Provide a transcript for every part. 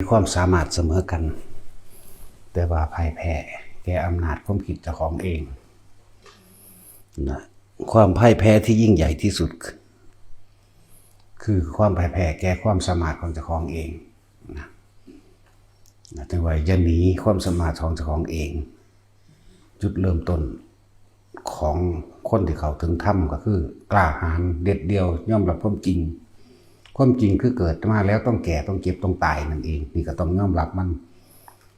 มีความสามารถเสมอกันแต่ว่าพ่ายแพ้แก่อำนาจความคิดเจ้าของเองนะความพ่ายแพ้ที่ยิ่งใหญ่ที่สุดคือความพ่ายแพ้แก่ความสามารถของเจ้าของเองนะแต่ว่าอย่าหนีความสามารถของเจ้าของเองจุดเริ่มต้นของคนที่เขาถึงถ้ำก็คือกล้าหาญเด็ดเดียวยอมรับความจริงคือเกิดมาแล้วต้องแก่ต้องเจ็บต้องตายนั่นเองนี่ก็ต้องยอมรับมัน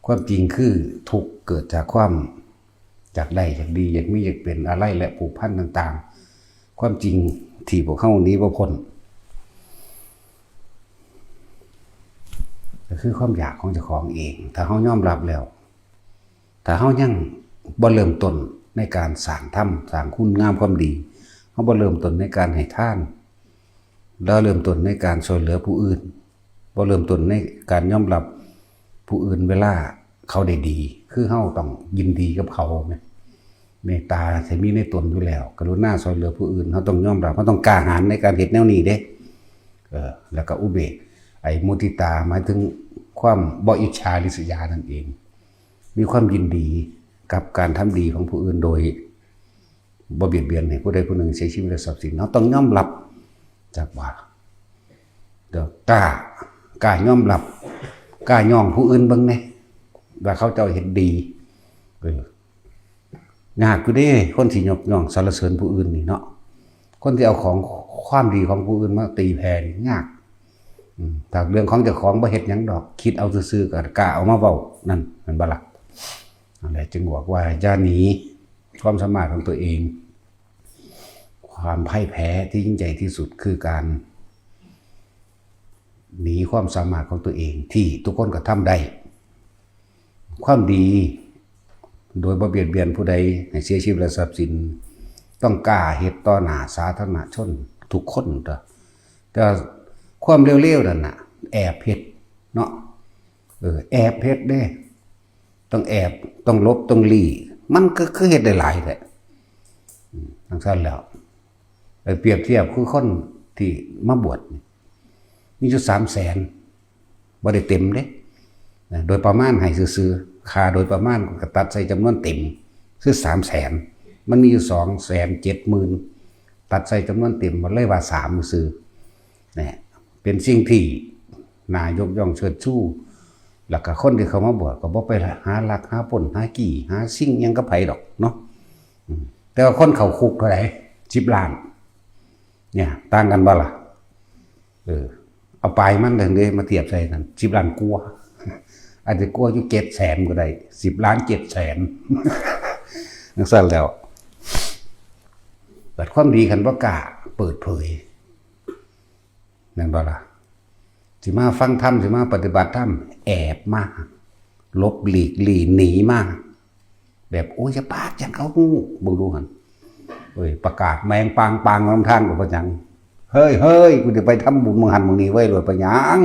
ความจริงคือทุกเกิดจากความจากได้จากดีอยากมีอยากเป็นอะไรและผูกพันต่างๆความจริงที่พวกเขานี้บ่พ้นก็คือความอยากของเจ้าของเองถ้าเขายอมรับแล้วถ้าเขายังบ่เริ่มต้นในการสร้างธรรมสร้างคุณงามความดีเขาบ่เริ่มต้นในการให้ทานแล้วเริ่มต้นในการช่วยเหลือผู้อื่นบ่เริ่มต้นในการยอมรับผู้อื่นเวลาเขาได้ดีคือเฮาต้องยินดีกับเขาเมตตาที่มีในตนอยู่แล้วกรุณาช่วยเหลือผู้อื่นเฮาต้องยอมรับเฮาต้องกล้าหาญในการเฮ็ดแนวนี้เด้แล้วก็อุเบกมุทิตาหมายถึงความบ่อิจฉาริษยานั่นเองมีความยินดีกับการทำดีของผู้อื่นโดยบ่เบียดเบียนให้ผู้ใดผู้หนึ่งเสียชีวิตและทรัพย์สินเฮาต้องยอมรับจากว่ากล้ายอมรับกล้าย่องผู้อื่นเบิ่งแน่ว่าเขาเจ้าเห็นดียากอยู่เด้คนที่ยกย่องสรรเสริญผู้อื่นนี่เนาะคนที่เอาของความดีของผู้อื่นมาตีแผ่นี่ยากถ้าเรื่องของเจ้าของบ่เฮ็ดหยังดอกคิดเอาซื่อๆก็กล้าเอามาเว้านั่นมันบ่ล่ะนั่นแหละจึงบอกว่าอย่าหนีความสามารถของตัวเองความพ่ายแพ้ที่ยิ่งใหญ่ที่สุดคือการหนีความสามารถของตัวเองที่ทุกคนก็ทำได้ความดีโดยบ่เบียดเบียนผู้ใดให้เสียชีวิตและทรัพย์สินต้องกล้าเฮ็ดต่อหน้าสาธารณชนทุกคนแต่ความเร็วๆนั่นน่ะแอบเฮ็ดเนาะแอบเฮ็ดเด้ต้องแอบต้องลบต้องหลีมันก็คือเฮ็ดได้หลายแหละทั้งนั้นแล้วเปรียบเทียบคือคนที่มาบวชมีอยู่300,000บ่ได้เต็มเด้โดยประมาณให้ซื้อๆค่าโดยประมาณก็ตัดใส่จำนวนเต็มคือ300,000มันมีอยู่270,000ตัดใส่จำนวนเต็มมันเลยว่า3ซื้อเนี่ยเป็นสิ่งที่น่ายกย่องเชิดชูแล้วก็คนที่เขามาบวชก็บ่ไปหาลักหาปล้นหากี่หาสิ่งหยังกับไผดอกเนาะแต่ว่าคนเข้าคุกเท่าไหร่10 ล้านเนี่ยต่างกันบ่ล่ะเอาไปมันถึงได้มาเทียบใส่กัน10 ล้านกลัวอาจจะกลัวอยู่700,000ก็ได้10 ล้าน700,000นั่นสั่นแล้วแต่ความดีคันบ่กล้าเปิดเผยนั่นบ่ล่ะสิมาฟังธรรมสิมาปฏิบัติธรรมแอบมาลบหลีกหนีมาแบบโอ้ยจะปากจังเขาฮู้บ่รู้หั่นประกาศแมงปางลำทางกับปัญญังเฮ้ยกูจะไปทำบุญมึงหันมึงนี่ไว้รวยปัญญัง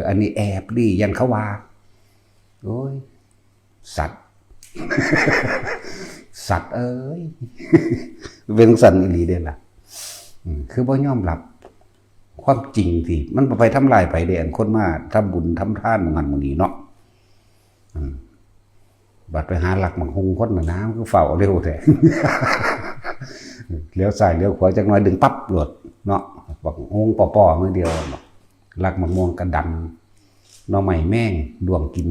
อันนี้แอบดิยันเขาว่าโอ้ยสัตว์ สัตว์เอ้ยเป็นสันอีหลีเด้ล่ะคือบ่ยอมรับความจริงที่มันไปทำลายไปเด้อันคนมาทำบุญทำทานมึงหันมึงนี่เนาะบัดไปหาหลักมังหงคนน่ะนะคือเฝ้าเร็วแท้เลี้ยวซ้ายเลี้ยวขวาจักหน่อยดึงปั๊บโหลดเนาะบักหงป่อๆมื้อเดียวหลักมะม่วงกระดันหน่อไม้แม่งดวงกิน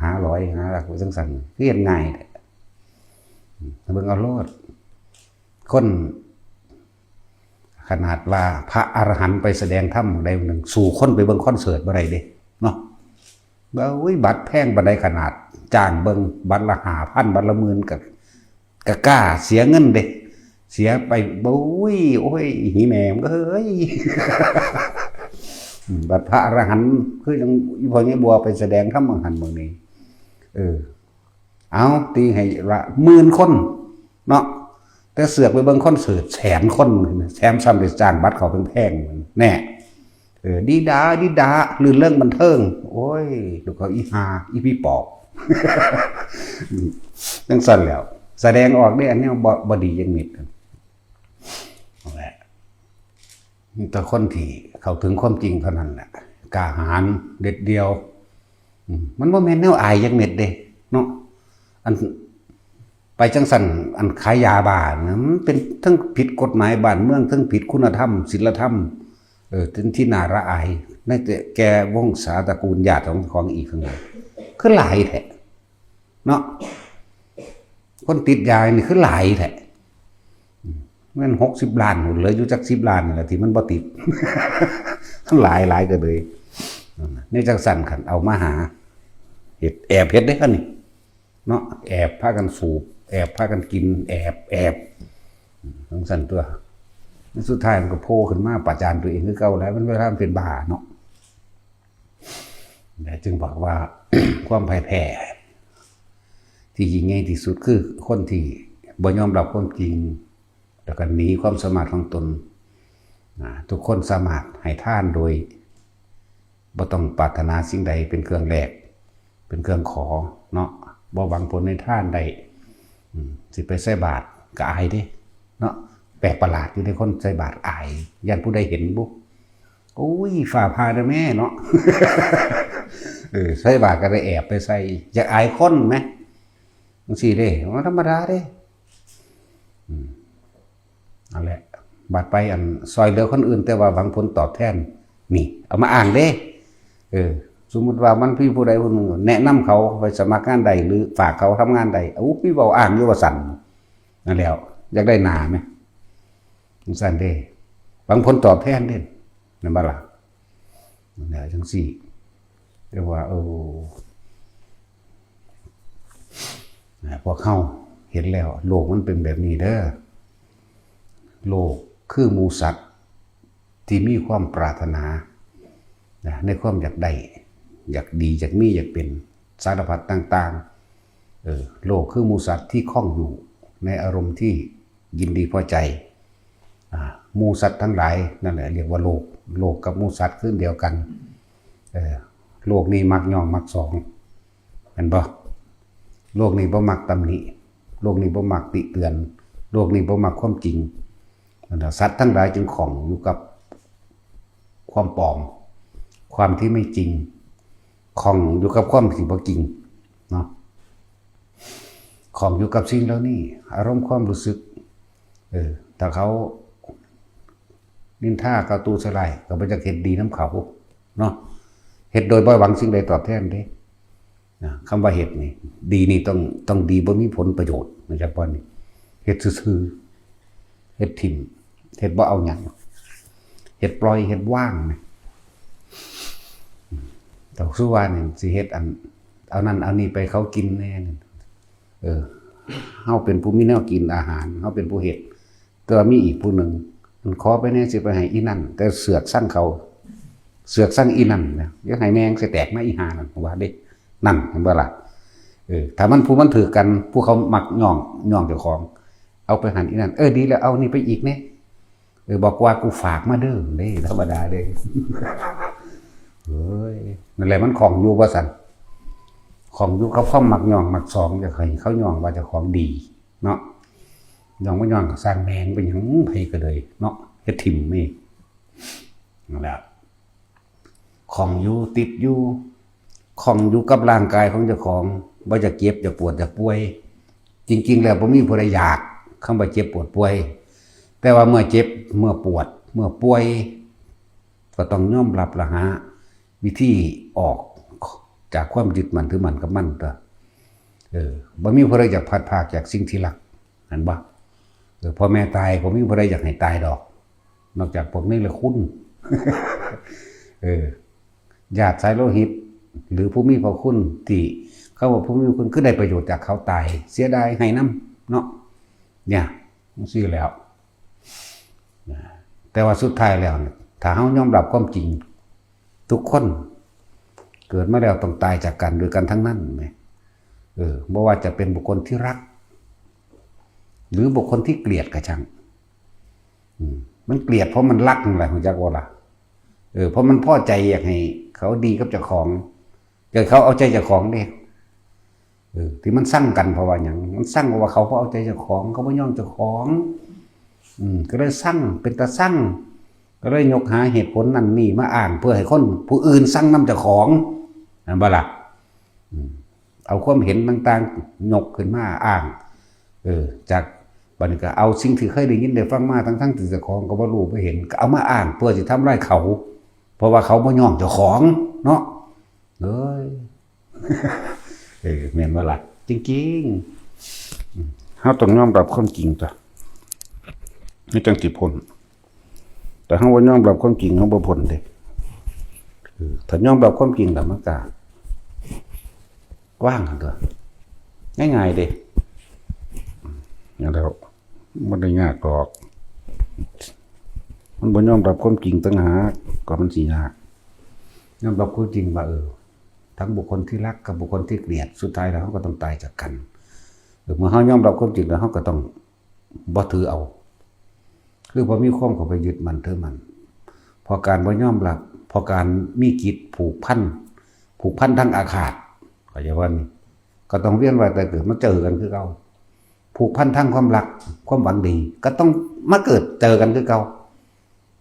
หาร้อยหาหลักไว้จังซั่นคือเฮ็ดง่ายแท้เบิ่งเอาโลดคนขนาดว่าพระอรหันต์ไปแสดงธรรมใดหนึ่งสู่คนไปเบิ่งคอนเสิร์ตบ่ได้เด้เนาะบัตรแพงบันไดขนาดจ้างเบิ่งบัตรละ5,000บัตรละ10,000ก็กล้าเสียเงินเด้เสียไปโอ้ยหีแม่มก็เฮ้ย บัตรพระอรหันต์คือจังอีพ่อใหญ่บัวไปแสดงธรรมหันเมืองนี้เอาตีให้ละ10,000 คนเนาะแต่เสือกไปเบิ่งคอนเสิร์ต100,000 คนแถมซ้ำไปจ้างบัตรเขาแพงๆแน่ดีดาลื่นเรื่องบันเทิงโอ้ยดูเขาอีหาอีพี่ปอบจังสั่นแล้วแสดงออกได้อันนี้บ่ดียังมิดนั่นแหละ มีแต่คนที่เข้าถึงความจริงเท่านั้นแหละกล้าหาญเด็ดเดียวมันบ่แม่นแนวอายจักเม็ดเด้เนาะอันไปจังสั่นอันขายยาบ้านะมันเป็นทั้งผิดกฎหมายบ้านเมืองทั้งผิดคุณธรรมศีลธรรมที่น่าระอายในแต่แกวงศาตระกูลญาติของอีกทั้งหลายคือหลายแท้เนาะคนติดยานี่คือหลายแท้มัน60 ล้านหมดเลยอยู่จัก10 ล้านนี่แหละที่มันบ่ติด หลายก็เลยในจังสั่นคันเอามาหาเฮ็ดแอบเฮ็ดได้คั่นนี่เนาะแอบพากันสูบแอบพากันกินแอบจังสั่นตัวสุดท้ายมันก็โผล่ขึ้นมาประจานตัวเองคือเก่าแล้วมันเวลามันเป็นบ้าเนาะแต่จึงบอกว่า ความพ่ายแพ้ที่ยิ่งใหญ่ที่สุดคือคนที่บ่ยอมรับความจริงแล้วก็หนีความสามารถของตนทุกคนสามารถให้ทานโดยบ่ต้องปรารถนาสิ่งใดเป็นเครื่องแลกเป็นเครื่องขอเนาะบ่หวังผลในทานใดสิไปใส่บาตรก็อายเด้เนาะแปลกประหลาดอยู่ในคนใส่บาตรอายย่านผู้ใดเห็นบุโอ้ยฝ่าพาเด้อแม่เนาะ ใส่บาตรก็ได้แอบไปใส่อยากอายคนไหมจังซี่เด้มันธรรมดาเด้นั่นแหละบาดไปอันซอยเหลือคนอื่นแต่ว่าหวังผลตอบแทนนี่เอามาอ่านเด้สมมุติว่ามันพี่ผู้ใดผู้หนึ่งแนะนำเขาไปสมัครงานใดหรือฝากเขาทำงานใดพี่เว้าอ่านอยู่ว่าสั่นนั่นแล้วอยากได้หน้ามั้ยสั่นเด้หวังผลตอบแทนเด้นั่นบ่ล่ะนั่นแหละจังซี่แต่ว่าพวกเขาเห็นแล้วโลกมันเป็นแบบนี้เด้อโลกคือหมู่สัตว์ที่มีความปรารถนาในความอยากได้อยากดีอยากมีอยากเป็นสารพัดต่างๆโลกคือหมู่สัตว์ที่คล้องอยู่ในอารมณ์ที่ยินดีพอใจหมู่สัตว์ทั้งหลายนั่นแหละเรียกว่าโลกกับหมู่สัตว์คือเดียวกันโลกนี้มักย่องมักสองเห็นบ่โลกนี้บ่มักตำหนิโลกนี้บ่มักติเตือนโลกนี้บ่มักความจริงสัตว์ทั้งหลายจึงของอยู่กับความปลอมความที่ไม่จริงของอยู่กับความที่บ่จริงเนาะของอยู่กับสิ่งเหล่านี้อารมณ์ความรู้สึกถ้าเขานินทาเขาตูสลายก็บ่จักเฮ็ดดีน้ำเขาเนาะเฮ็ดโดยบ่หวังสิ่งใดตอบแทนเด้คำว่าเฮ็ดนี่ดีนี่ต้องดีบ่มีผลประโยชน์นะจ๊ะพ่อนี่เฮ็ดซื่อๆเฮ็ดทิ่มเฮ็ดบ่เอาหยังเฮ็ดปล่อยเฮ็ดว่างนะแต่สู้ว่านี่สิเฮ็ดอันเอานั่นเอานี่ไปเขากินแน่นี่เฮาเป็นผู้มีแนวกินอาหารเฮาเป็นผู้เฮ็ดแต่มีอีกผู้หนึ่งมันขอไปแน่สิไปให้อีนั่นแต่เสือกสั่งเขาเสือกสั่งอีนั่นนะอยากให้แมงสิแตกมาอีหานั่นว่าเด้นั่นเห็นบ่ล่ะถ้ามันผู้มันถือกันผู้เขามักย่องเจ้าของเอาไปหันอีนั่นดีแล้วเอานี่ไปอีกแน่บอกว่ากูฝากมาเด้อเด้ธรรมดาเด้เฮ้ยนั่นแหละมันของอยู่ว่าซั่นของอยู่เขาเข้ามักย่องมักสองจะให้เขาย่องว่าเจ้าของดีเนาะย่องบ่ย่องก็สร้างแมงเป็นหยังไผก็เลยเนาะเฮ็ดทิ่มนี่นั่นแหละของอยู่ติดอยู่ของอยู่กับร่างกายของเจ้าของบ่จะเจ็บจะปวดจะป่วยจริงๆแล้วบ่มีผู้ใดอยากคำว่าเจ็บปวดป่วยแต่ว่าเมื่อเจ็บเมื่อปวดเมื่อป่วยก็ต้องยอมรับละฮะวิธีออกจากความยึดมั่นถือมั่นกับมันตัวบ่มีผู้ใดอยากพัดพากจากสิ่งที่รักนั่นบ่พ่อแม่ตายก็มีผู้ใดอยากให้ตายดอกนอกจากพวกนี้ละคุณ ญาติสายโลหิตหรือผู้มีพระคุณที่เขาว่าผู้มีพระคุณคือได้ประโยชน์จากเขาตายเสียดายให้น้ำเนาะเนี่ยมันซื่อแล้วแต่ว่าสุดท้ายแล้วถ้าเฮายอมรับความจริงทุกคนเกิดมาแล้วต้องตายจากกันโดยกันทั้งนั้นไหมบ่ว่าจะเป็นบุคคลที่รักหรือบุคคลที่เกลียดก็ช่างมันเกลียดเพราะมันรักนั่นแหละของจักว่าล่ะเพราะมันพอใจอยากให้เขาดีกับเจ้าของเกิดเขาเอาใจเจ้าของเด้ที่มันสั่งกันเพราะว่าอย่างมันสั่งว่าเขาเอาใจเจ้าของเขาไม่ย่องเจ้าของก็เลยสั่งเป็นตาสั่ง ก็เลยยกหาเหตุผลนั่นนี่มาอ้างเพื่อให้คนผู้อื่นสั่งนำเจ้าของนั่นบ่ล่ะเอาความเห็นต่างๆยกขึ้นมาอ้างจากบัดนี้ก็เอาสิ่งที่เคยได้ยินได้ฟังมาทั้งที่เจ้าของก็บ่รู้บ่เห็นก็เอามาอ้างเพื่อสิทำร้ายเขาเพราะว่าเขาบ่ยอมเจ้าของเนาะแม่นบ่ล่ะจริงๆเฮาต้องยอมรับความจริงจ้ะนี่จังสิพ้นแต่เฮาบ่ยอมรับความจริงเฮาบ่พ้นเด้ถ้ายอมรับความจริงแล้วมันก็ว่างกันตัวง่ายๆเด้อย่างแล้วมันได้ยากหรอกมันบ่ยอมรับความจริงต่างหากก็มันสิยากยอมรับความจริงว่าทั้งบุคคลที่รักกับบุคคลที่เกลียดสุดท้ายแล้วเขาก็ต้องตายจากกันเมื่อเขายอมรับความจริงแล้วเขาก็ต้องบ่ถือเอาคือพอมีความเข้าไปยึดมันถือมันพอการบ่ยอมรับพอการมีจิตผูกพันทั้งอาฆาตก็จะว่านี่ก็ต้องเวียนว่ายตายเกิดมาเจอกันคือเก่าผูกพันทั้งความรักความหวังดีก็ต้องมาเกิดเจอกันคือเก่า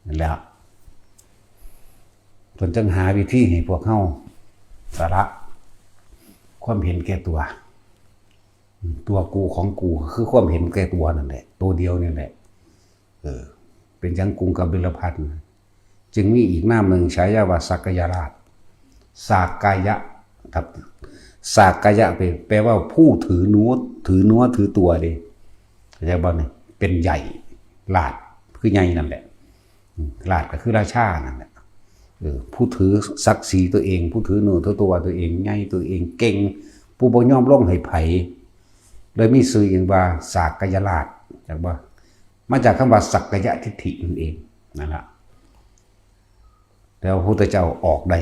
นั่นแหละจนจึงหาวิธีให้พวกเฮาสาระความเห็นแก่ตัวกูของกูคือความเห็นแก่ตัวนั่นแหละตัวเดียวนี่แหละเป็นยังกรุงกบิลพัสจึงมีอีกนามหนึ่งฉายาว่าสักกายราชสากายะครับสากายะแปลว่าผู้ถือเนื้อถือตัวเด้เข้าใจบ่นี่เป็นใหญ่ราชคือใหญ่นั่นแหละราชก็คือราชานั่นแหละผู้ถือศักดิ์ศรีตัวเองผู้ถือเนื้อตัวตัวเองใหญ่ตัวเองเก่งผู้บ่ยอมลงให้ไผเลยมีชื่ออย่างว่าสากยราชจากว่ามาจากคำว่าสักกายทิฏฐินั่นเองนั่นแหละแล้วพระพุทธเจ้าออกได้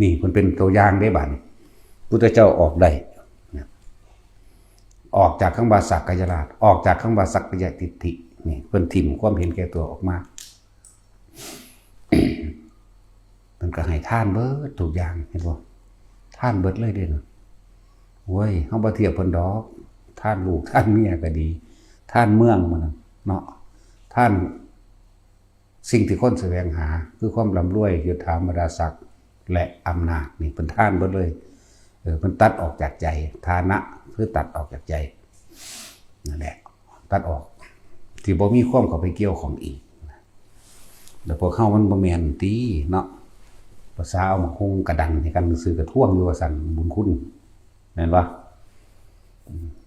นี่มันเป็นตัวอย่างได้บัดนี้พุทธเจ้าออกได้ออกจากคำว่าสักกายราชออกจากคำว่าสักกายทิฏฐินี่เพิ่นถิ่มความเห็นแก่ตัวออกมามันก็ให้ท่านเบิดทุกอย่างเห็นบ่ท่านเบิดเลยเด้อโว้ยเฮาบ่เทียบเพิ่นดอกท่านลูกท่านเมียก็ดีท่านเมืองมันเนาะท่านสิ่งที่คนแสวงหาคือความร่ำรวยยศถาบรรดาศักดิ์และอำนาจนี่เป็นท่านเบิดเลยมันตัดออกจากใจฐานะคือตัดออกจากใจนั่นแหละตัดออกที่บ่มีความเข้าไปเกี่ยวของอีกแล้วพวกเขามันบ่แม่นติเนาะภาษาเอามาคงกระดังให้กันซื้อกระท่วงอยู่ว่าสั่นบุญคุณแม่นบ่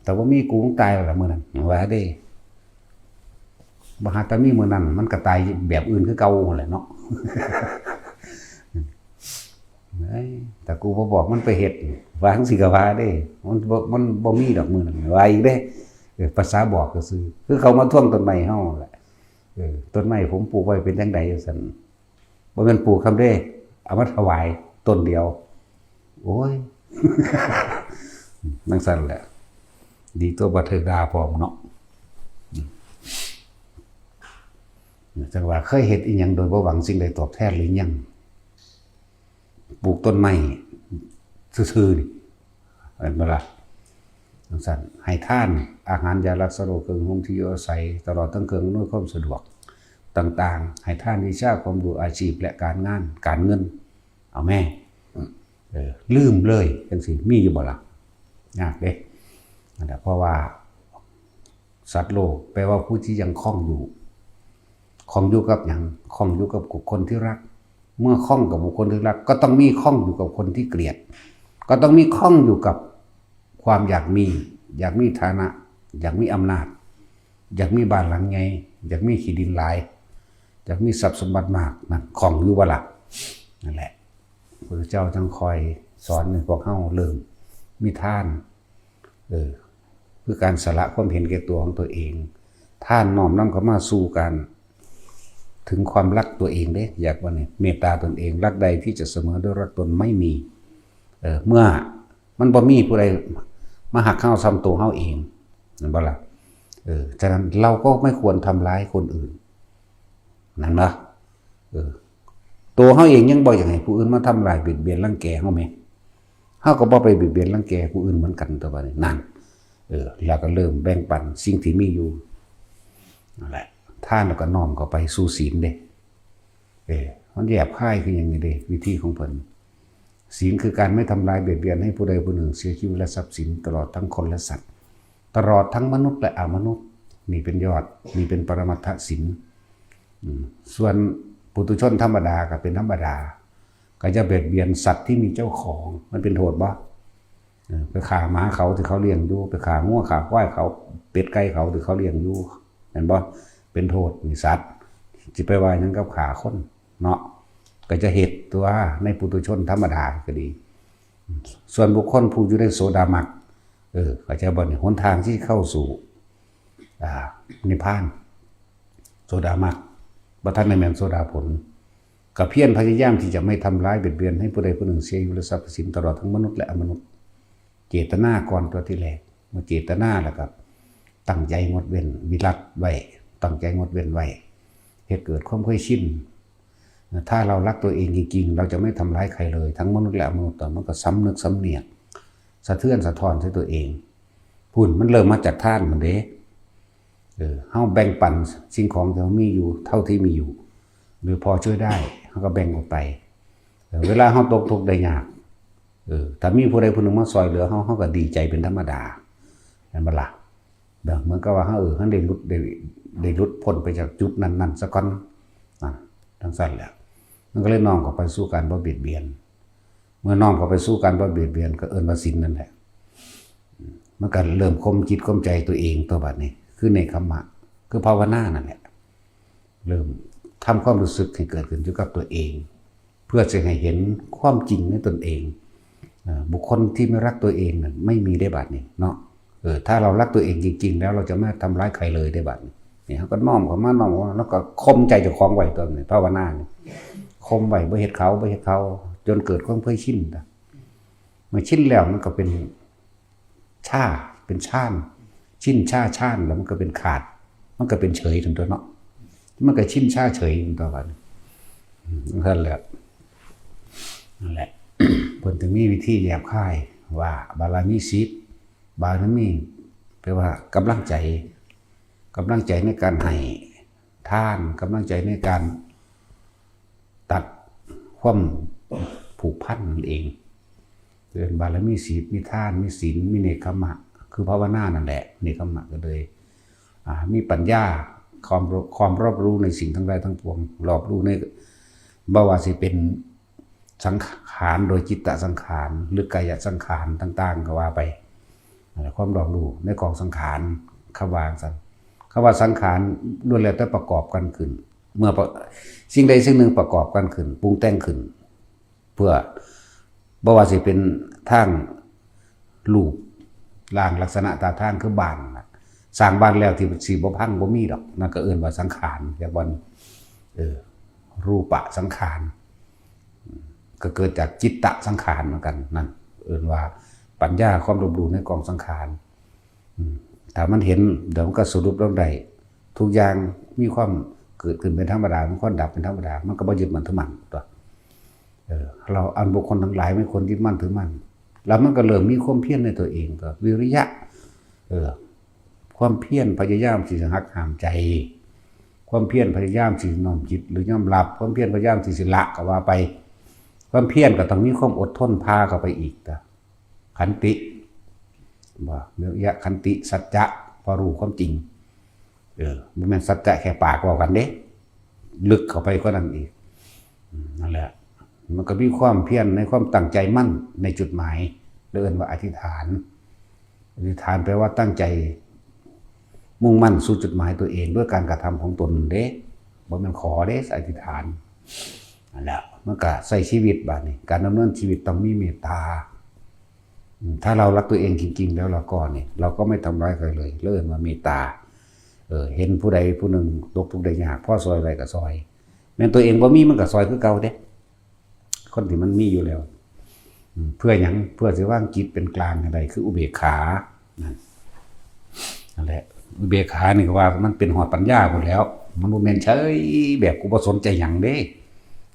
แต่ว่ามีกูตายแล้วมื้อนั้นว่าเด้บ่หาแต่มีมื้อนั้นมันก็ตายแบบอื่นคือเก่าแหละเนาะแต่กูบ่บอกมันไปเฮ็ดว่าจังซี่ก็ว่าเด้มันบ่มีดอกมื้อนั้นว่าอีกเด้ภาษาบอกก็คือเขามาท่วงต้นไม้เฮาแหละต้นไม้ผมปลูกไว้เป็นจังได๋ซั่นบ่แม่นปลูกคำเด้เอามาถวายต้นเดียวโอ้ยนั่งสั่นแหละดีตัวบ่ถึกด่าพร้อมเนาะจังว่าเคยเฮ็ดอีหยังโดยบ่หวังสิ่งใดตอบแทนหรือยังปลูกต้นไม้ซื่อๆนี่เห็นบ่ล่ะนั่งสั่นให้ทานอาหารยารักษาโรคเครื่องห่มที่อยู่อาศัยตลอดทั้งเครื่องอำนวยความสะดวกต่างๆให้ท่านวิชาความรู้อาชีพและการงานการเงินเอาแม่ลืมเลยจังสิมีอยู่บ่ล่ะยากเด้นั่นแหละเพราะว่าสัตว์โลกแปลว่าผู้ที่ยังคล้องอยู่กับหยังคล้องอยู่กับบุคคลที่รักเมื่อคล้องกับบุคคลที่รักก็ต้องมีคล้องอยู่กับคนที่เกลียดก็ต้องมีคล้องอยู่กับความอยากมีฐานะอยากมีอำนาจอยากมีบ้านหลังใหญ่อยากมีขี้ดินหลายอยากมีทรัพย์สมบัติมากนั่นของอยู่บ่ล่ะนั่นแหละพระเจ้าจึงคอยสอนให้พวกเฮาเริ่มมีทานคือการสละความเห็นแก่ตัวของตัวเองท่านน้อมนำเข้ามาสู่การถึงความรักตัวเองเด้อยากว่าเนี่ยเมตตาตนเองรักใดที่จะเสมอด้วยรักตนไม่มีเมื่อมันบ่มีผู้ใดมาหักเฮาซ้ำตัวเฮาเองนั่นบ่ล่ะฉะนั้นเราก็ไม่ควรทำร้ายคนอื่นนั่นนะตัวเฮาเองยังบ่อยากให้ผู้อื่นมาทำร้ายเบียดเบียนรังแกเฮาแม่เฮาก็บ่ไปเบียดเบียนรังแกผู้อื่นเหมือนกันตัวบัดนี้นั่นแล้วก็เริ่มแบ่งปันสิ่งที่มีอยู่นั่นแหละท่านแล้วก็น้อมเข้าไปสู่ศีลเด้ มันแยบค่ายคืออย่างนี้เด้วิธีของเพิ่นศีลคือการไม่ทำลายเบียดเบียนให้ผู้ใดผู้หนึ่งเสียชีวิตและทรัพย์สินตลอดทั้งคนและสัตว์ตลอดทั้งมนุษย์และอมนุษย์นี่เป็นยอดนี่เป็นปรมัตถศีลส่วนปุถุชนธรรมดาก็เป็นธรรมดาก็จะเบียดเบียนสัตว์ที่มีเจ้าของมันเป็นโทษบ่ไปฆ่าหมาเขาที่เขาเลี้ยงอยู่ไปฆ่างัวฆ่าควายเขาเป็ดไก่เขาที่เขาเลี้ยงอยู่เห็นบ่เป็นโทษมีสัตว์สิไปว่าหยังกับฆ่าคนเนาะก็จะเหตุตัวในปุถุชนธรรมดาก็ดีส่วนบุคคลผู้อยู่ในโสดามรรคก็จะบ่นี่หนทางที่เข้าสู่นิพพานโสดามรรคบ่ทันได้แม่นโสดาผลก็เพียรพยายามที่จะไม่ทำร้ายเบียดเบียนให้ผู้ใดผู้หนึ่งเสียชีวิตและทรัพย์สินตลอดทั้งมนุษย์และอมนุษย์เจตนาก่อนตัวที่แรกเมื่อเจตนาแล้วก็ตั้งใจงดเว้นวิรัตไว้ตั้งใจงดเว้นไว้เหตุเกิดความเคยชินถ้าเรารักตัวเองจริงๆเราจะไม่ทำร้ายใครเลยทั้งมนุษย์และอมนุษย์แต่มันก็ซ้ำนึกซ้ำเนียกสะเทือนสะท้อนใส่ตัวเองพุ่นมันเริ่มมาจากท่านมันเด้เฮาแบ่งปันสิ่งของที่เรามีอยู่เท่าที่มีอยู่หรือพอช่วยได้เฮาก็แบ่งออกไปเวลาเฮาตกทุกข์ได้ยากถ้ามีผู้ใดผู้หนึ่งมาซอยเหลือเฮาก็ดีใจเป็นธรรมดานั่นบ่ล่ะเหมือนกับว่าเฮาได้หลุดพ้นไปจากจุดนั้นๆซะก่อนทั้งสั้นแหละมันก็เลยน้อมเข้าไปสู่การบ่เบียดเบียนเมื่อน้อมเข้าไปสู่การบ่เบียดเบียนก็เอิ้นว่าศีลนั่นแหละมันก็เริ่มคมจิตคมใจตัวเองตัวบัดนี้คือในคัมมะคือภาวนานั่นแหละเริ่มทำความรู้สึกให้เกิดขึ้นอยู่กับตัวเองเพื่อจะให้เห็นความจริงในตนเองบุคคลที่ไม่รักตัวเองนั่นไม่มีได้บัดนี้เนาะถ้าเรารักตัวเองจริงๆแล้วเราจะไม่ทำร้ายใครเลยได้บัดนี้นี่เขาก็น้อมเข้ามาแล้วก็คมใจเจ้าของไว้ตัวนี้ภาวนานี่คมไว้บ่เฮ็ดเขาจนเกิดความเคยชินเมื่อชินแล้วมันก็เป็นเป็นช่านชินช่านแล้วมันก็เป็นขาดมันก็เป็นเฉยถึงตัวเนาะมันก็ชินเฉยถึงตัวกันนั่นแหละเพิ่นถึงมีวิธีแยบคายว่าบารมี10บารมีแปลว่ากำลังใจในการให้ทานกำลังใจในการตัดความผูกพันนั่นเองเป็นบารมี10มีทานมีศีลมีเนกขัมมะคือภาวนานั่นแหละเนกขัมมะก็เลยมีปัญญาความรอบรู้ในสิ่งทั้งหลายทั้งปวงรอบรู้ในบ่ว่าสิเป็นสังขารโดยจิตตสังขารหรือกายสังขารต่างๆก็ว่าไปความรอบรู้ในกองสังขารคำว่าสังขารล้วนแล้วแต่ประกอบกันขึ้นเมื่อสิ่งใดสิ่งหนึ่งประกอบกันขึ้นปรุงแต่งขึ้นเพื่อบ่ว่าสิเป็นทางรูปร่างลักษณะตาทางคือบ้านสร้างบ้านแล้วที่สิบ่พังบ่มีดอกนั่นก็เอิ้นว่าสังขารอย่างบ่รูปะสังขารก็เกิดจากจิตตสังขารเหมือนกันนั่นเอิ้นว่าปัญญาความรอบรู้ในกองสังขารถ้ามันเห็นเดี๋ยวมันก็สรุปลงได้ทุกอย่างมีความเกิดขึ้นเป็นธรรมดามันก็ดับเป็นธรรมดามันก็บ่ยึดมั่นถือมั่นตัวเราอันบุคคลทั้งหลายไม่ควรยึดมั่นถือมั่นแล้วมันก็เริ่มมีความเพียรในตัวเองก็วิริยะความเพียรพยายามที่จะหักห้ามใจความเพียรพยายามที่น้อมจิตหรือยอมรับความเพียรพยายามที่สิละก็ว่าไปความเพียรก็ต้องมีความอดทนพาเข้าไปอีกขันติว่าวิริยะขันติสัจจะพอรู้ความจริงมันเป็นสัจจะแค่ปากว่ากันเด้ลึกเข้าไปก็นั่นอีกนั่นแหละมันก็มีความเพียรในความตั้งใจมั่นในจุดหมายเรียกว่าอธิษฐานแปลว่าตั้งใจมุ่งมั่นสู่จุดหมายตัวเองด้วยการกระทำของตนเด้บ่แม่นขอเด้อธิษฐานนั่นแหละมันก็ใส่ชีวิตบัดนี้การดำเนินชีวิตต้องมีเมตตาถ้าเรารักตัวเองจริงๆแล้วเราก็ไม่ทำร้ายใครเลยเริ่มมาเมตตาเห็นผู้ใดผู้หนึ่งตกทุกข์ได้ยากพ่อซอยอะไรก็ซอยแม้ตัวเองบ่มีมันก็ซอยคือเก่าเด้คนที่มันมีอยู่แล้วเพื่อหยังเพื่อสิว่างจิตเป็นกลางอะไรคืออุเบกขานั่นแหละอุเบกขานี่ก็ว่ามันเป็นหอดปัญญาหมดแล้วมันบ่แม่นเฉยแบบกูบ่สนใจหยังเด้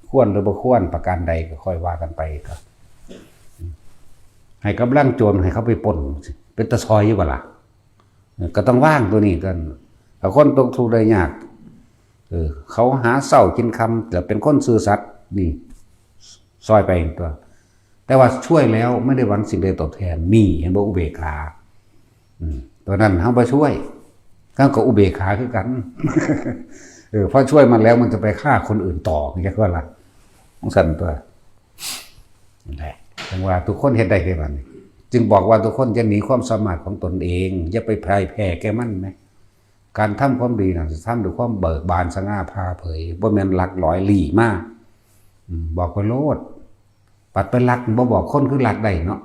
ควรหรือบ่ควรประการใดก็ค่อยว่ากันไปครับให้กำลังโจรให้เขาไปปล้นเป็นตะซอยอยู่บ่ล่ะก็ต้องว่างตัวนี้กันถ้าคนตกทุกข์ได้ยาก เขาหาเศร้ากินคำแต่เป็นคนซื่อสัตย์นี่ซอยไปตัวแต่ว่าช่วยแล้วไม่ได้หวังสิ่งใดตอบแทนนี่เห็นบ่อุเบกขาตัวนั้นเขาไปช่วยก็อุเบกขาคือกันเพราะช่วยมันแล้วมันจะไปฆ่าคนอื่นต่อนี่ก็ละต้องสั่นตัวนั่นแหละจังว่าทุกคนเห็นได้แค่นั้นจึงบอกว่าทุกคนจะหนีความสามารถของตนเองอย่าไปพ่ายแพ้แก่มันไหมการทำความดีนะจะทำด้วยความเบิกบานสง่าผ่าเผยบ่แม่นหลักร้อยหลี่มากบอกไปโลดปัดไปรักบ่บอกคนคือรักได้เนาะ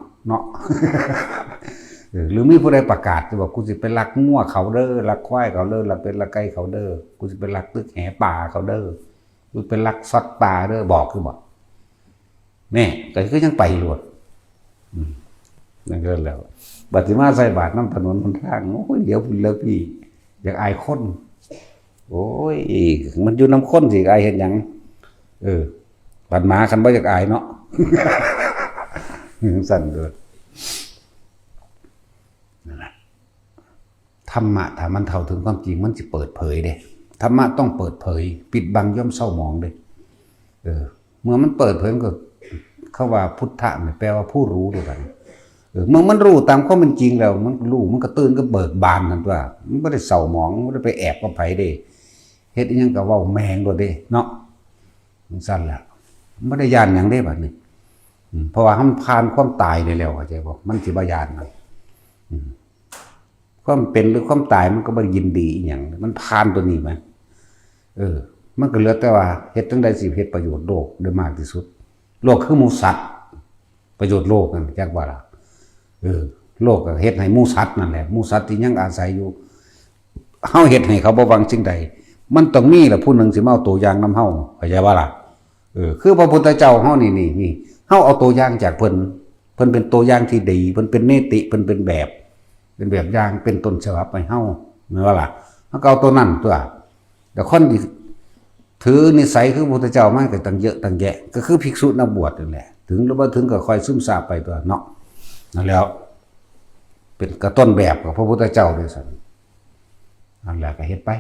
หรือมีผู้ใดประกาศจะบอกกูสิไปรักงัวเขาเด้อรักควายเขาเด้อรักเป็ดรักไก่เขาเด้อกูสิไปรักตึกแหป่าเขาเด้อกูไปรักสัตว์ป่าเด้อบอกคือบอกแม่ก็คือยังไปหลวดนั่นก็แล้วบัดสิมาใส่บาตรน้ำถนนบนทางโอ้ยเดี๋ยวพุ่นแล้วพี่อยากอายคนโอ้ยมันอยู่น้ำข้นสิอายเห็นหยังบัดหมาคันบ่อยากอายเนาะ สั่นเลยนั่นแหละธรรมะถ้ามันเท่าถึงความจริงมันจะเปิดเผยเด้ธรรมะต้องเปิดเผยปิดบังย่อมเศร้าหมองเด้เมื่อมันเปิดเผยมันก็เข้าว่าพุทธะแปลว่าผู้รู้ด้วยกันเมื่อมันรู้ตามความเป็นจริงแล้วมันรู้มันก็ตื่นก็เบิกบานนั่นว่ามันไม่ได้เศร้าหมองไม่ได้ไปแอบกับไผเด้เฮ็ดอีหยังก็เว้าแมงโดดเด้เนาะมันสั่นแหละไม่ได้ย่านหยังเด้บัดนี้เพราะว่ามันผ่านความตายได้แล้วเข้าใจบ่มันสิบ่ย่านมันความเป็นหรือความตายมันก็บ่ยินดีอีหยังมันผ่านตัวนี้มั้ยมันก็เหลือแต่ว่าเฮ็ดจังได๋สิเฮ็ดประโยชน์โลกได้มากที่สุดโลกคือหมู่สัตว์ประโยชน์โลกนั่นจักว่าล่ะโลกก็เฮ็ดให้หมู่สัตว์นั่นแหละหมู่สัตว์ที่ยังอาศัยอยู่เฮาเฮ็ดให้เขาบ่หวังสิ่งใดมันต้องมีล่ะผู้หนึ่งสิมาเอาตัวอย่างนำเฮาเข้าใจว่าล่ะคือพระพุทธเจ้าเฮานี่เฮาเอาตัวอย่างจากเพิ่นเป็นตัวอย่างที่ดีเพิ่นเป็นเนติเพิ่นเป็นแบบอย่างเป็นต้นฉบับให้เฮาแม่นว่าล่ะเฮาก็เอาตัวนั้นตัวแต่คนที่ถือนิสัยคือพระพุทธเจ้ามาก็ตั้งเยอะตั้งแยะก็คือภิกษุนักบวชนั่นแหละถึงหรือบ่ถึงก็ค่อยซึมซาบไปตัวเนาะนั่นแล้วเป็นกระต้นแบบของพระพุทธเจ้าด้วยซ้ำนั่นแหละก็เฮ็ดไป